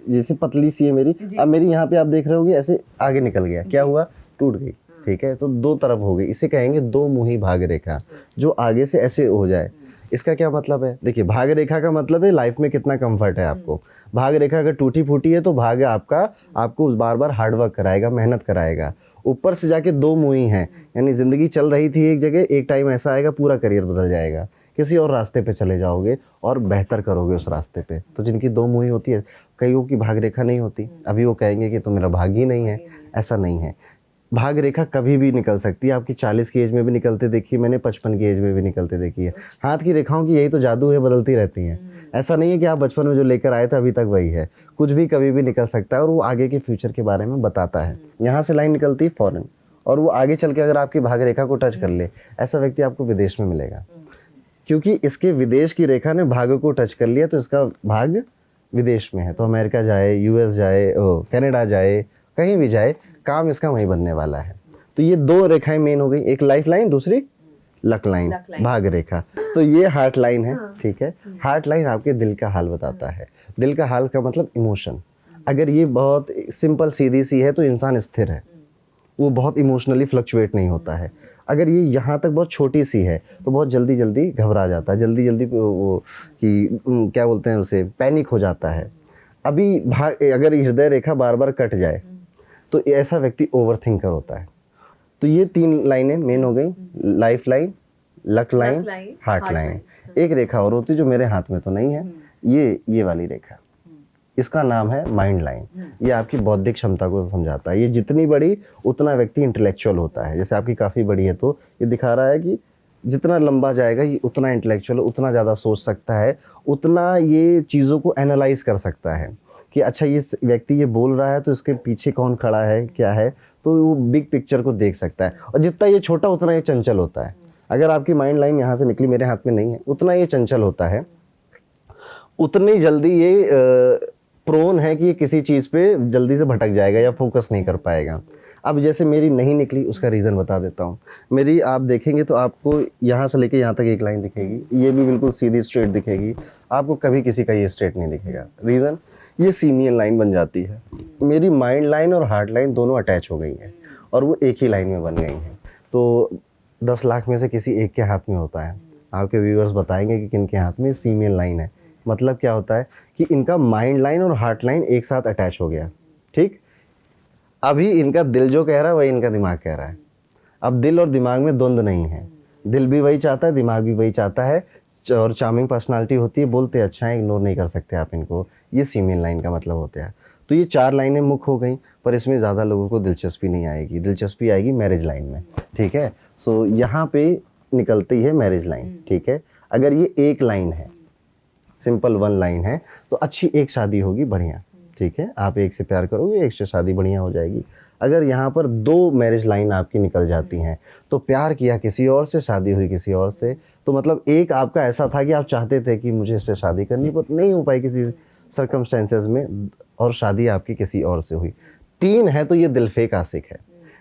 जैसे पतली सी है मेरी, अब मेरी यहाँ पे आप देख रहे होगे ऐसे आगे निकल गया, क्या हुआ, टूट गई, ठीक है, तो दो तरफ हो गई, इसे कहेंगे दो मुही भाग रेखा, जो आगे से ऐसे हो जाए। इसका क्या मतलब है, देखिए भाग रेखा का मतलब है लाइफ में कितना कंफर्ट है आपको। भाग रेखा अगर टूटी फूटी है तो भाग्य आपका आपको बार बार हार्डवर्क कराएगा, मेहनत कराएगा। ऊपर से जाके दो मुही हैं, यानी जिंदगी चल रही थी एक जगह, एक टाइम ऐसा आएगा पूरा करियर बदल जाएगा, किसी और रास्ते पे चले जाओगे और बेहतर करोगे उस रास्ते पे। तो जिनकी दो मुही होती है, कईयों की भाग रेखा नहीं होती, अभी वो कहेंगे कि तो मेरा भाग ही नहीं है। ऐसा नहीं है, भाग रेखा कभी भी निकल सकती है। आपकी 40 की एज में भी निकलते देखी है मैंने, 55 की एज में भी निकलते देखी है। हाथ की रेखाओं की यही तो जादू है, बदलती रहती हैं। ऐसा नहीं है कि आप बचपन में जो लेकर आए थे अभी तक वही है, कुछ भी कभी भी निकल सकता है, और वो आगे के फ्यूचर के बारे में बताता है। यहाँ से लाइन निकलती है फॉरेन, और वो आगे चल के अगर आपकी भाग रेखा को टच कर ले, ऐसा व्यक्ति आपको विदेश में मिलेगा, क्योंकि इसके विदेश की रेखा ने भाग्य को टच कर लिया, तो इसका भाग्य विदेश में है। तो अमेरिका जाए, यूएस जाए, कनाडा जाए, कहीं भी जाए, काम इसका वहीं बनने वाला है। तो ये दो रेखाएं मेन हो गई, एक लाइफ लाइन, दूसरी लक लाइन, भाग रेखा। तो ये हार्ट लाइन है, ठीक है। हार्ट लाइन आपके दिल का हाल बताता है। दिल का हाल का मतलब इमोशन। अगर ये बहुत सिंपल सीधी सी है तो इंसान स्थिर है, वो बहुत इमोशनली फ्लक्चुएट नहीं होता है। अगर ये यहाँ तक बहुत छोटी सी है तो बहुत जल्दी जल्दी घबरा जाता है, जल्दी जल्दी वो कि क्या बोलते हैं उसे, पैनिक हो जाता है। अभी अगर हृदय रेखा बार बार कट जाए तो ऐसा व्यक्ति ओवर थिंकर होता है। तो ये तीन लाइनें मेन हो गई, life line, luck line, heart line. एक रेखा और होती है जो मेरे हाथ में तो नहीं है, ये वाली रेखा, इसका नाम है माइंड लाइन। ये आपकी बौद्धिक क्षमता को समझाता है। ये जितनी बड़ी उतना व्यक्ति इंटेलेक्चुअल होता है। जैसे आपकी काफ़ी बड़ी है तो ये दिखा रहा है कि जितना लंबा जाएगा ये उतना इंटेलेक्चुअल, उतना ज़्यादा सोच सकता है, उतना ये चीज़ों को एनालाइज कर सकता है कि अच्छा ये व्यक्ति ये बोल रहा है तो इसके पीछे कौन खड़ा है, क्या है, तो वो बिग पिक्चर को देख सकता है। और जितना ये छोटा उतना ये चंचल होता है। अगर आपकी माइंड लाइन यहाँ से निकली, मेरे हाथ में नहीं है, उतना ये चंचल होता है, उतनी जल्दी ये प्रोन है कि ये किसी चीज़ पे जल्दी से भटक जाएगा या फोकस नहीं कर पाएगा। अब जैसे मेरी नहीं निकली, उसका रीज़न बता देता हूँ। मेरी आप देखेंगे तो आपको यहाँ से लेके यहाँ तक एक लाइन दिखेगी, ये भी बिल्कुल सीधी स्ट्रेट दिखेगी, आपको कभी किसी का ये स्ट्रेट नहीं दिखेगा। रीज़न, ये सीमियन लाइन बन जाती है। मेरी माइंड लाइन और हार्ट लाइन दोनों अटैच हो गई हैं और वो एक ही लाइन में बन गई हैं। तो 10 लाख में से किसी एक के हाथ में होता है। आपके व्यूअर्स बताएंगे कि किन के हाथ में सीमियन लाइन है। मतलब क्या होता है कि इनका माइंड लाइन और हार्ट लाइन एक साथ अटैच हो गया, ठीक। अभी इनका दिल जो कह रहा है वही इनका दिमाग कह रहा है। अब दिल और दिमाग में द्वंद्व नहीं है, दिल भी वही चाहता है, दिमाग भी वही चाहता है, और चार्मिंग पर्सनालिटी होती है, बोलते अच्छा है, इग्नोर नहीं कर सकते आप इनको। ये फीमेल लाइन का मतलब होता है। तो ये 4 लाइनें मुख्य हो गई, पर इसमें ज़्यादा लोगों को दिलचस्पी नहीं आएगी, दिलचस्पी आएगी मैरिज लाइन में, ठीक है। सो यहाँ पे निकलती है मैरिज लाइन, ठीक है। अगर ये एक लाइन है, सिंपल 1 लाइन है, तो अच्छी एक शादी होगी, बढ़िया, ठीक है। आप एक से प्यार करोगे, एक से शादी बढ़िया हो जाएगी। अगर यहाँ पर 2 मैरिज लाइन आपकी निकल जाती हैं, तो प्यार किया किसी और से, शादी हुई किसी और से, तो मतलब एक आपका ऐसा था कि आप चाहते थे कि मुझे इससे शादी करनी, पर नहीं हो पाई किसी सर्कमस्टेंसेस में, और शादी आपकी किसी और से हुई। 3 है तो ये दिलफेक आशिक है,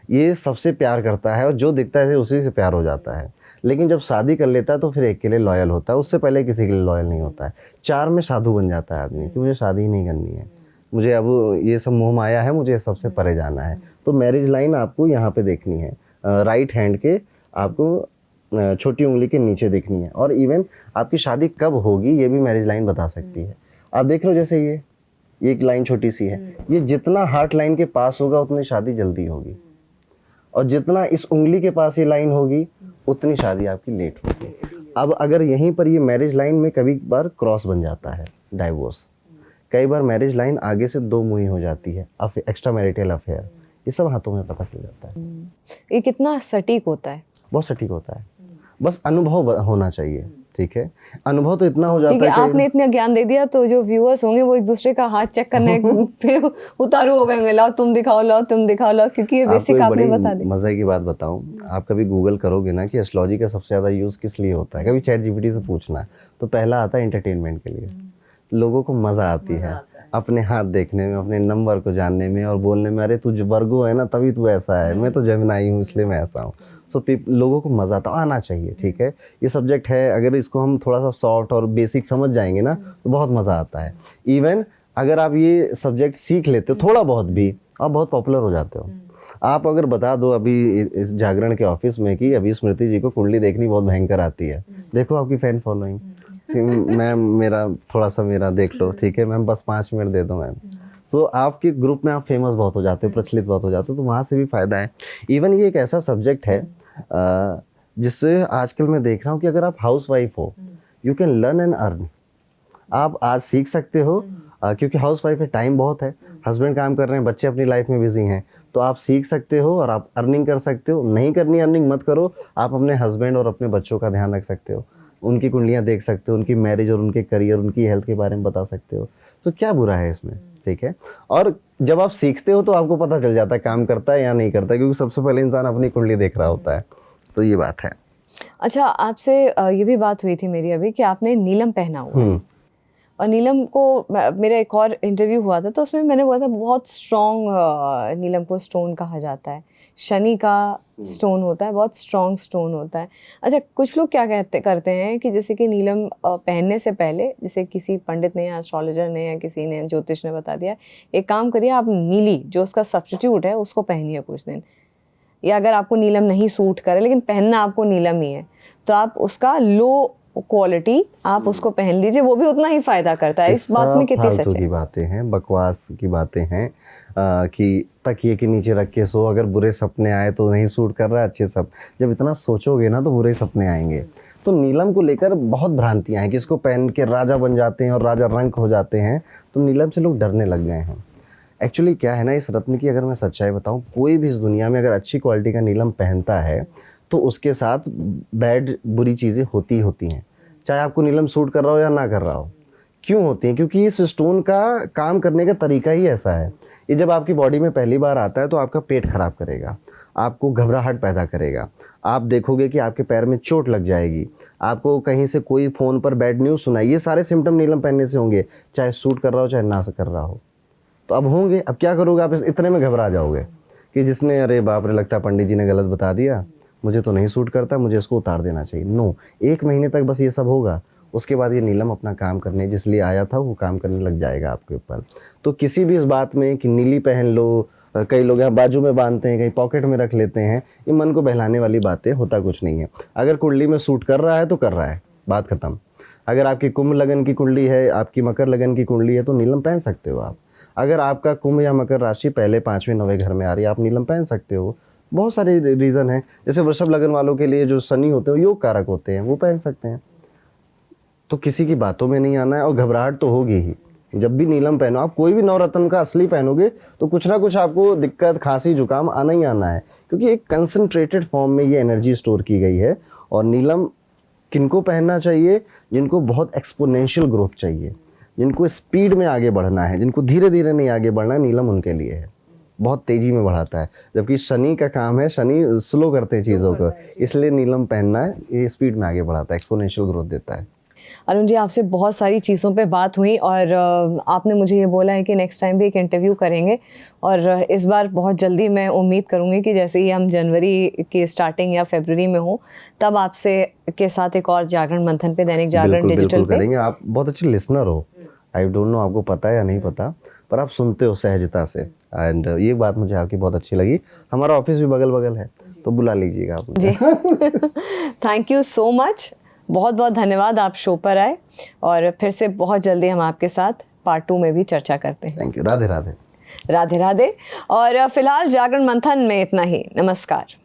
ये सबसे प्यार करता है और जो दिखता है उसी से प्यार हो जाता है, लेकिन जब शादी कर लेता है तो फिर एक के लिए लॉयल होता है, उससे पहले किसी के लिए लॉयल नहीं होता है। 4 में साधु बन जाता है आदमी कि मुझे शादी ही नहीं करनी है, मुझे अब ये सब मोह माया है, मुझे सबसे परे जाना है। तो मैरिज लाइन आपको यहाँ पे देखनी है, राइट हैंड के आपको छोटी उंगली के नीचे देखनी है, और इवन आपकी शादी कब होगी ये भी मैरिज लाइन बता सकती है। आप देख लो, जैसे ये एक लाइन छोटी सी है, ये जितना हार्ट लाइन के पास होगा उतनी शादी जल्दी होगी, और जितना इस उंगली के पास ये लाइन होगी उतनी शादी आपकी लेट होगी। अब अगर यहीं पर ये मैरिज लाइन में कभी बार क्रॉस बन जाता है, डाइवोर्स, कई बार मैरिज लाइन आगे से 2 मुही हो जाती है, एक्स्ट्रा मैरिटल अफेयर, ये सब हाथों में पता चल जाता है। ये कितना सटीक होता है? बहुत सटीक होता है, बस अनुभव होना चाहिए, ठीक है। अनुभव तो इतना हो जाता है कि आपने इतना ज्ञान दे दिया तो जो व्यूअर्स होंगे वो एक दूसरे का हाथ चेक करने पे उतारू हो गए, लाओ तुम दिखाओ, लाओ तुम दिखाओ, लाओ, क्योंकि ये बेसिक आपने बता दी। मजे की बात बताऊं, आप कभी गूगल करोगे ना कि एस्ट्रोलॉजी का सबसे ज्यादा यूज किस लिए होता है, कभी चैट जीपीटी से पूछना, तो पहला आता है एंटरटेनमेंट के लिए। लोगों को मजा आती है अपने हाथ देखने में, अपने नंबर को जानने में और बोलने में, अरे तू वर्गो है ना तभी तू ऐसा है, मैं तो जेमिनाई हूँ इसलिए मैं ऐसा हूँ। सो लोगों को मज़ा तो आना चाहिए, ठीक है। ये सब्जेक्ट है, अगर इसको हम थोड़ा सा सॉफ्ट और बेसिक समझ जाएंगे ना तो बहुत मज़ा आता है। इवन अगर आप ये सब्जेक्ट सीख लेते हो थोड़ा बहुत भी, आप बहुत पॉपुलर हो जाते हो। आप अगर बता दो अभी इस जागरण के ऑफिस में कि अभी स्मृति जी को कुंडली देखनी बहुत भयंकर आती है, देखो आपकी फैन फॉलोइंग, मैम मेरा थोड़ा सा मेरा देख लो, ठीक है मैम, बस 5 मिनट दे दो मैम। सो आपके ग्रुप में आप फेमस बहुत हो जाते हो, प्रचलित बहुत हो जाते हो, तो वहाँ से भी फ़ायदा है। इवन ये एक ऐसा सब्जेक्ट है जिससे आजकल मैं देख रहा हूँ कि अगर आप हाउस वाइफ हो, you can learn and earn. आप आज सीख सकते हो, क्योंकि हाउस वाइफ है, टाइम बहुत है, हस्बैंड काम कर रहे हैं, बच्चे अपनी लाइफ में बिजी हैं, तो आप सीख सकते हो और आप अर्निंग कर सकते हो। नहीं करनी अर्निंग मत करो, आप अपने हस्बैंड और अपने बच्चों का ध्यान रख सकते हो, उनकी कुंडलियाँ देख सकते हो, उनकी मैरिज और उनके करियर, उनकी हेल्थ के बारे में बता सकते हो। तो क्या बुरा है इसमें, ठीक है। और जब आप सीखते हो तो आपको पता चल जाता है काम करता है या नहीं करता है, क्योंकि सबसे पहले इंसान अपनी कुंडली देख रहा होता है, तो ये बात है। अच्छा, आपसे ये भी बात हुई थी मेरी अभी कि आपने नीलम पहना हुआ है, और नीलम को मेरा एक और इंटरव्यू हुआ था तो उसमें मैंने बोला था बहुत स्ट्रॉन्ग नीलम को स्टोन कहा जाता है, शनि का स्टोन होता है, बहुत स्ट्रॉन्ग स्टोन होता है। अच्छा, कुछ लोग क्या करते हैं कि जैसे कि नीलम पहनने से पहले, जैसे किसी पंडित ने या एस्ट्रोलॉजर ने या किसी ने ज्योतिष ने बता दिया, एक काम करिए आप नीली जो उसका सब्स्टिट्यूट है उसको पहनिए कुछ दिन, या अगर आपको नीलम नहीं सूट करे लेकिन पहनना आपको नीलम ही है तो आप उसका लो क्वालिटी आप उसको पहन लीजिए, वो भी उतना ही फायदा करता है। इस बात में कितनी सच है? की बातें हैं, बकवास की बातें हैं कि तकिए के नीचे रख के सो, अगर बुरे सपने आए तो नहीं सूट कर रहा है, अच्छे सब, जब इतना सोचोगे ना तो बुरे सपने आएंगे। तो नीलम को लेकर बहुत भ्रांतियां हैं कि इसको पहन के राजा बन जाते हैं और राजा रंक हो जाते हैं, तो नीलम से लोग डरने लग गए हैं। एक्चुअली क्या है ना, इस रत्न की अगर मैं सच्चाई बताऊं, कोई भी इस दुनिया में अगर अच्छी क्वालिटी का नीलम पहनता है तो उसके साथ बैड बुरी चीज़ें होती हैं, चाहे आपको नीलम सूट कर रहा हो या ना कर रहा हो। क्यों होती हैं? क्योंकि इस स्टोन का काम करने का तरीका ही ऐसा है। ये जब आपकी बॉडी में पहली बार आता है तो आपका पेट खराब करेगा, आपको घबराहट पैदा करेगा, आप देखोगे कि आपके पैर में चोट लग जाएगी, आपको कहीं से कोई फ़ोन पर बैड न्यूज़ सुनाई, ये सारे सिम्टम नीलम पहनने से होंगे, चाहे सूट कर रहा हो चाहे ना कर रहा हो। तो अब होंगे, अब क्या करोगे आप? इतने में घबरा जाओगे कि जिसने, अरे बाप रे, लगता है पंडित जी ने गलत बता दिया, मुझे तो नहीं सूट करता, मुझे इसको उतार देना चाहिए। नो, 1 महीने तक बस ये सब होगा, उसके बाद ये नीलम अपना काम करने जिस लिए आया था वो काम करने लग जाएगा आपके ऊपर। तो किसी भी इस बात में कि नीली पहन लो, कई लोग यहाँ बाजू में बांधते हैं, कहीं पॉकेट में रख लेते हैं, ये मन को बहलाने वाली बातें, होता कुछ नहीं है। अगर कुंडली में सूट कर रहा है तो कर रहा है, बात खत्म। अगर आपकी कुंभ लगन की कुंडली है, आपकी मकर लगन की कुंडली है तो नीलम पहन सकते हो आप। अगर आपका कुंभ या मकर राशि पहले 5वें 9वें घर में आ रही है, आप नीलम पहन सकते हो, बहुत सारे रीज़न हैं। जैसे वृषभ लगन वालों के लिए जो शनि होते हैं योग कारक होते हैं, वो पहन सकते हैं। तो किसी की बातों में नहीं आना है, और घबराहट तो होगी ही। जब भी नीलम पहनो, आप कोई भी नवरत्न का असली पहनोगे तो कुछ ना कुछ आपको दिक्कत, खांसी, जुकाम आना ही आना है, क्योंकि एक कंसंट्रेटेड फॉर्म में ये एनर्जी स्टोर की गई है। और नीलम किनको पहनना चाहिए? जिनको बहुत एक्सपोनेंशियल ग्रोथ चाहिए, जिनको स्पीड में आगे बढ़ना है, जिनको धीरे धीरे नहीं आगे बढ़ना है, नीलम उनके लिए है। बहुत तेजी में बढ़ाता है, जबकि शनि का काम है, शनि स्लो करते हैं चीज़ों को, इसलिए नीलम पहनना है, ये स्पीड में आगे बढ़ाता है, एक्सपोनेंशियल ग्रोथ देता है। अरुण जी, आपसे बहुत सारी चीज़ों पे बात हुई और आपने मुझे ये बोला है कि नेक्स्ट टाइम भी एक इंटरव्यू करेंगे, और इस बार बहुत जल्दी मैं उम्मीद करूँगी कि जैसे ही हम जनवरी की स्टार्टिंग या फरवरी में हो, तब आपसे के साथ एक और जागरण मंथन पे, दैनिक जागरण डिजिटल पे करेंगे। आप बहुत अच्छे लिसनर हो, आई डोंट नो आपको पता है या नहीं पता, पर आप सुनते हो सहजता से, एंड ये बात मुझे आपकी बहुत अच्छी लगी। हमारा ऑफिस भी बगल बगल है, तो बुला लीजिएगा आप जी। थैंक यू सो मच, बहुत बहुत धन्यवाद, आप शो पर आए, और फिर से बहुत जल्दी हम आपके साथ पार्ट 2 में भी चर्चा करते हैं। Thank you. राधे राधे। राधे राधे। और फिलहाल जागरण मंथन में इतना ही। नमस्कार।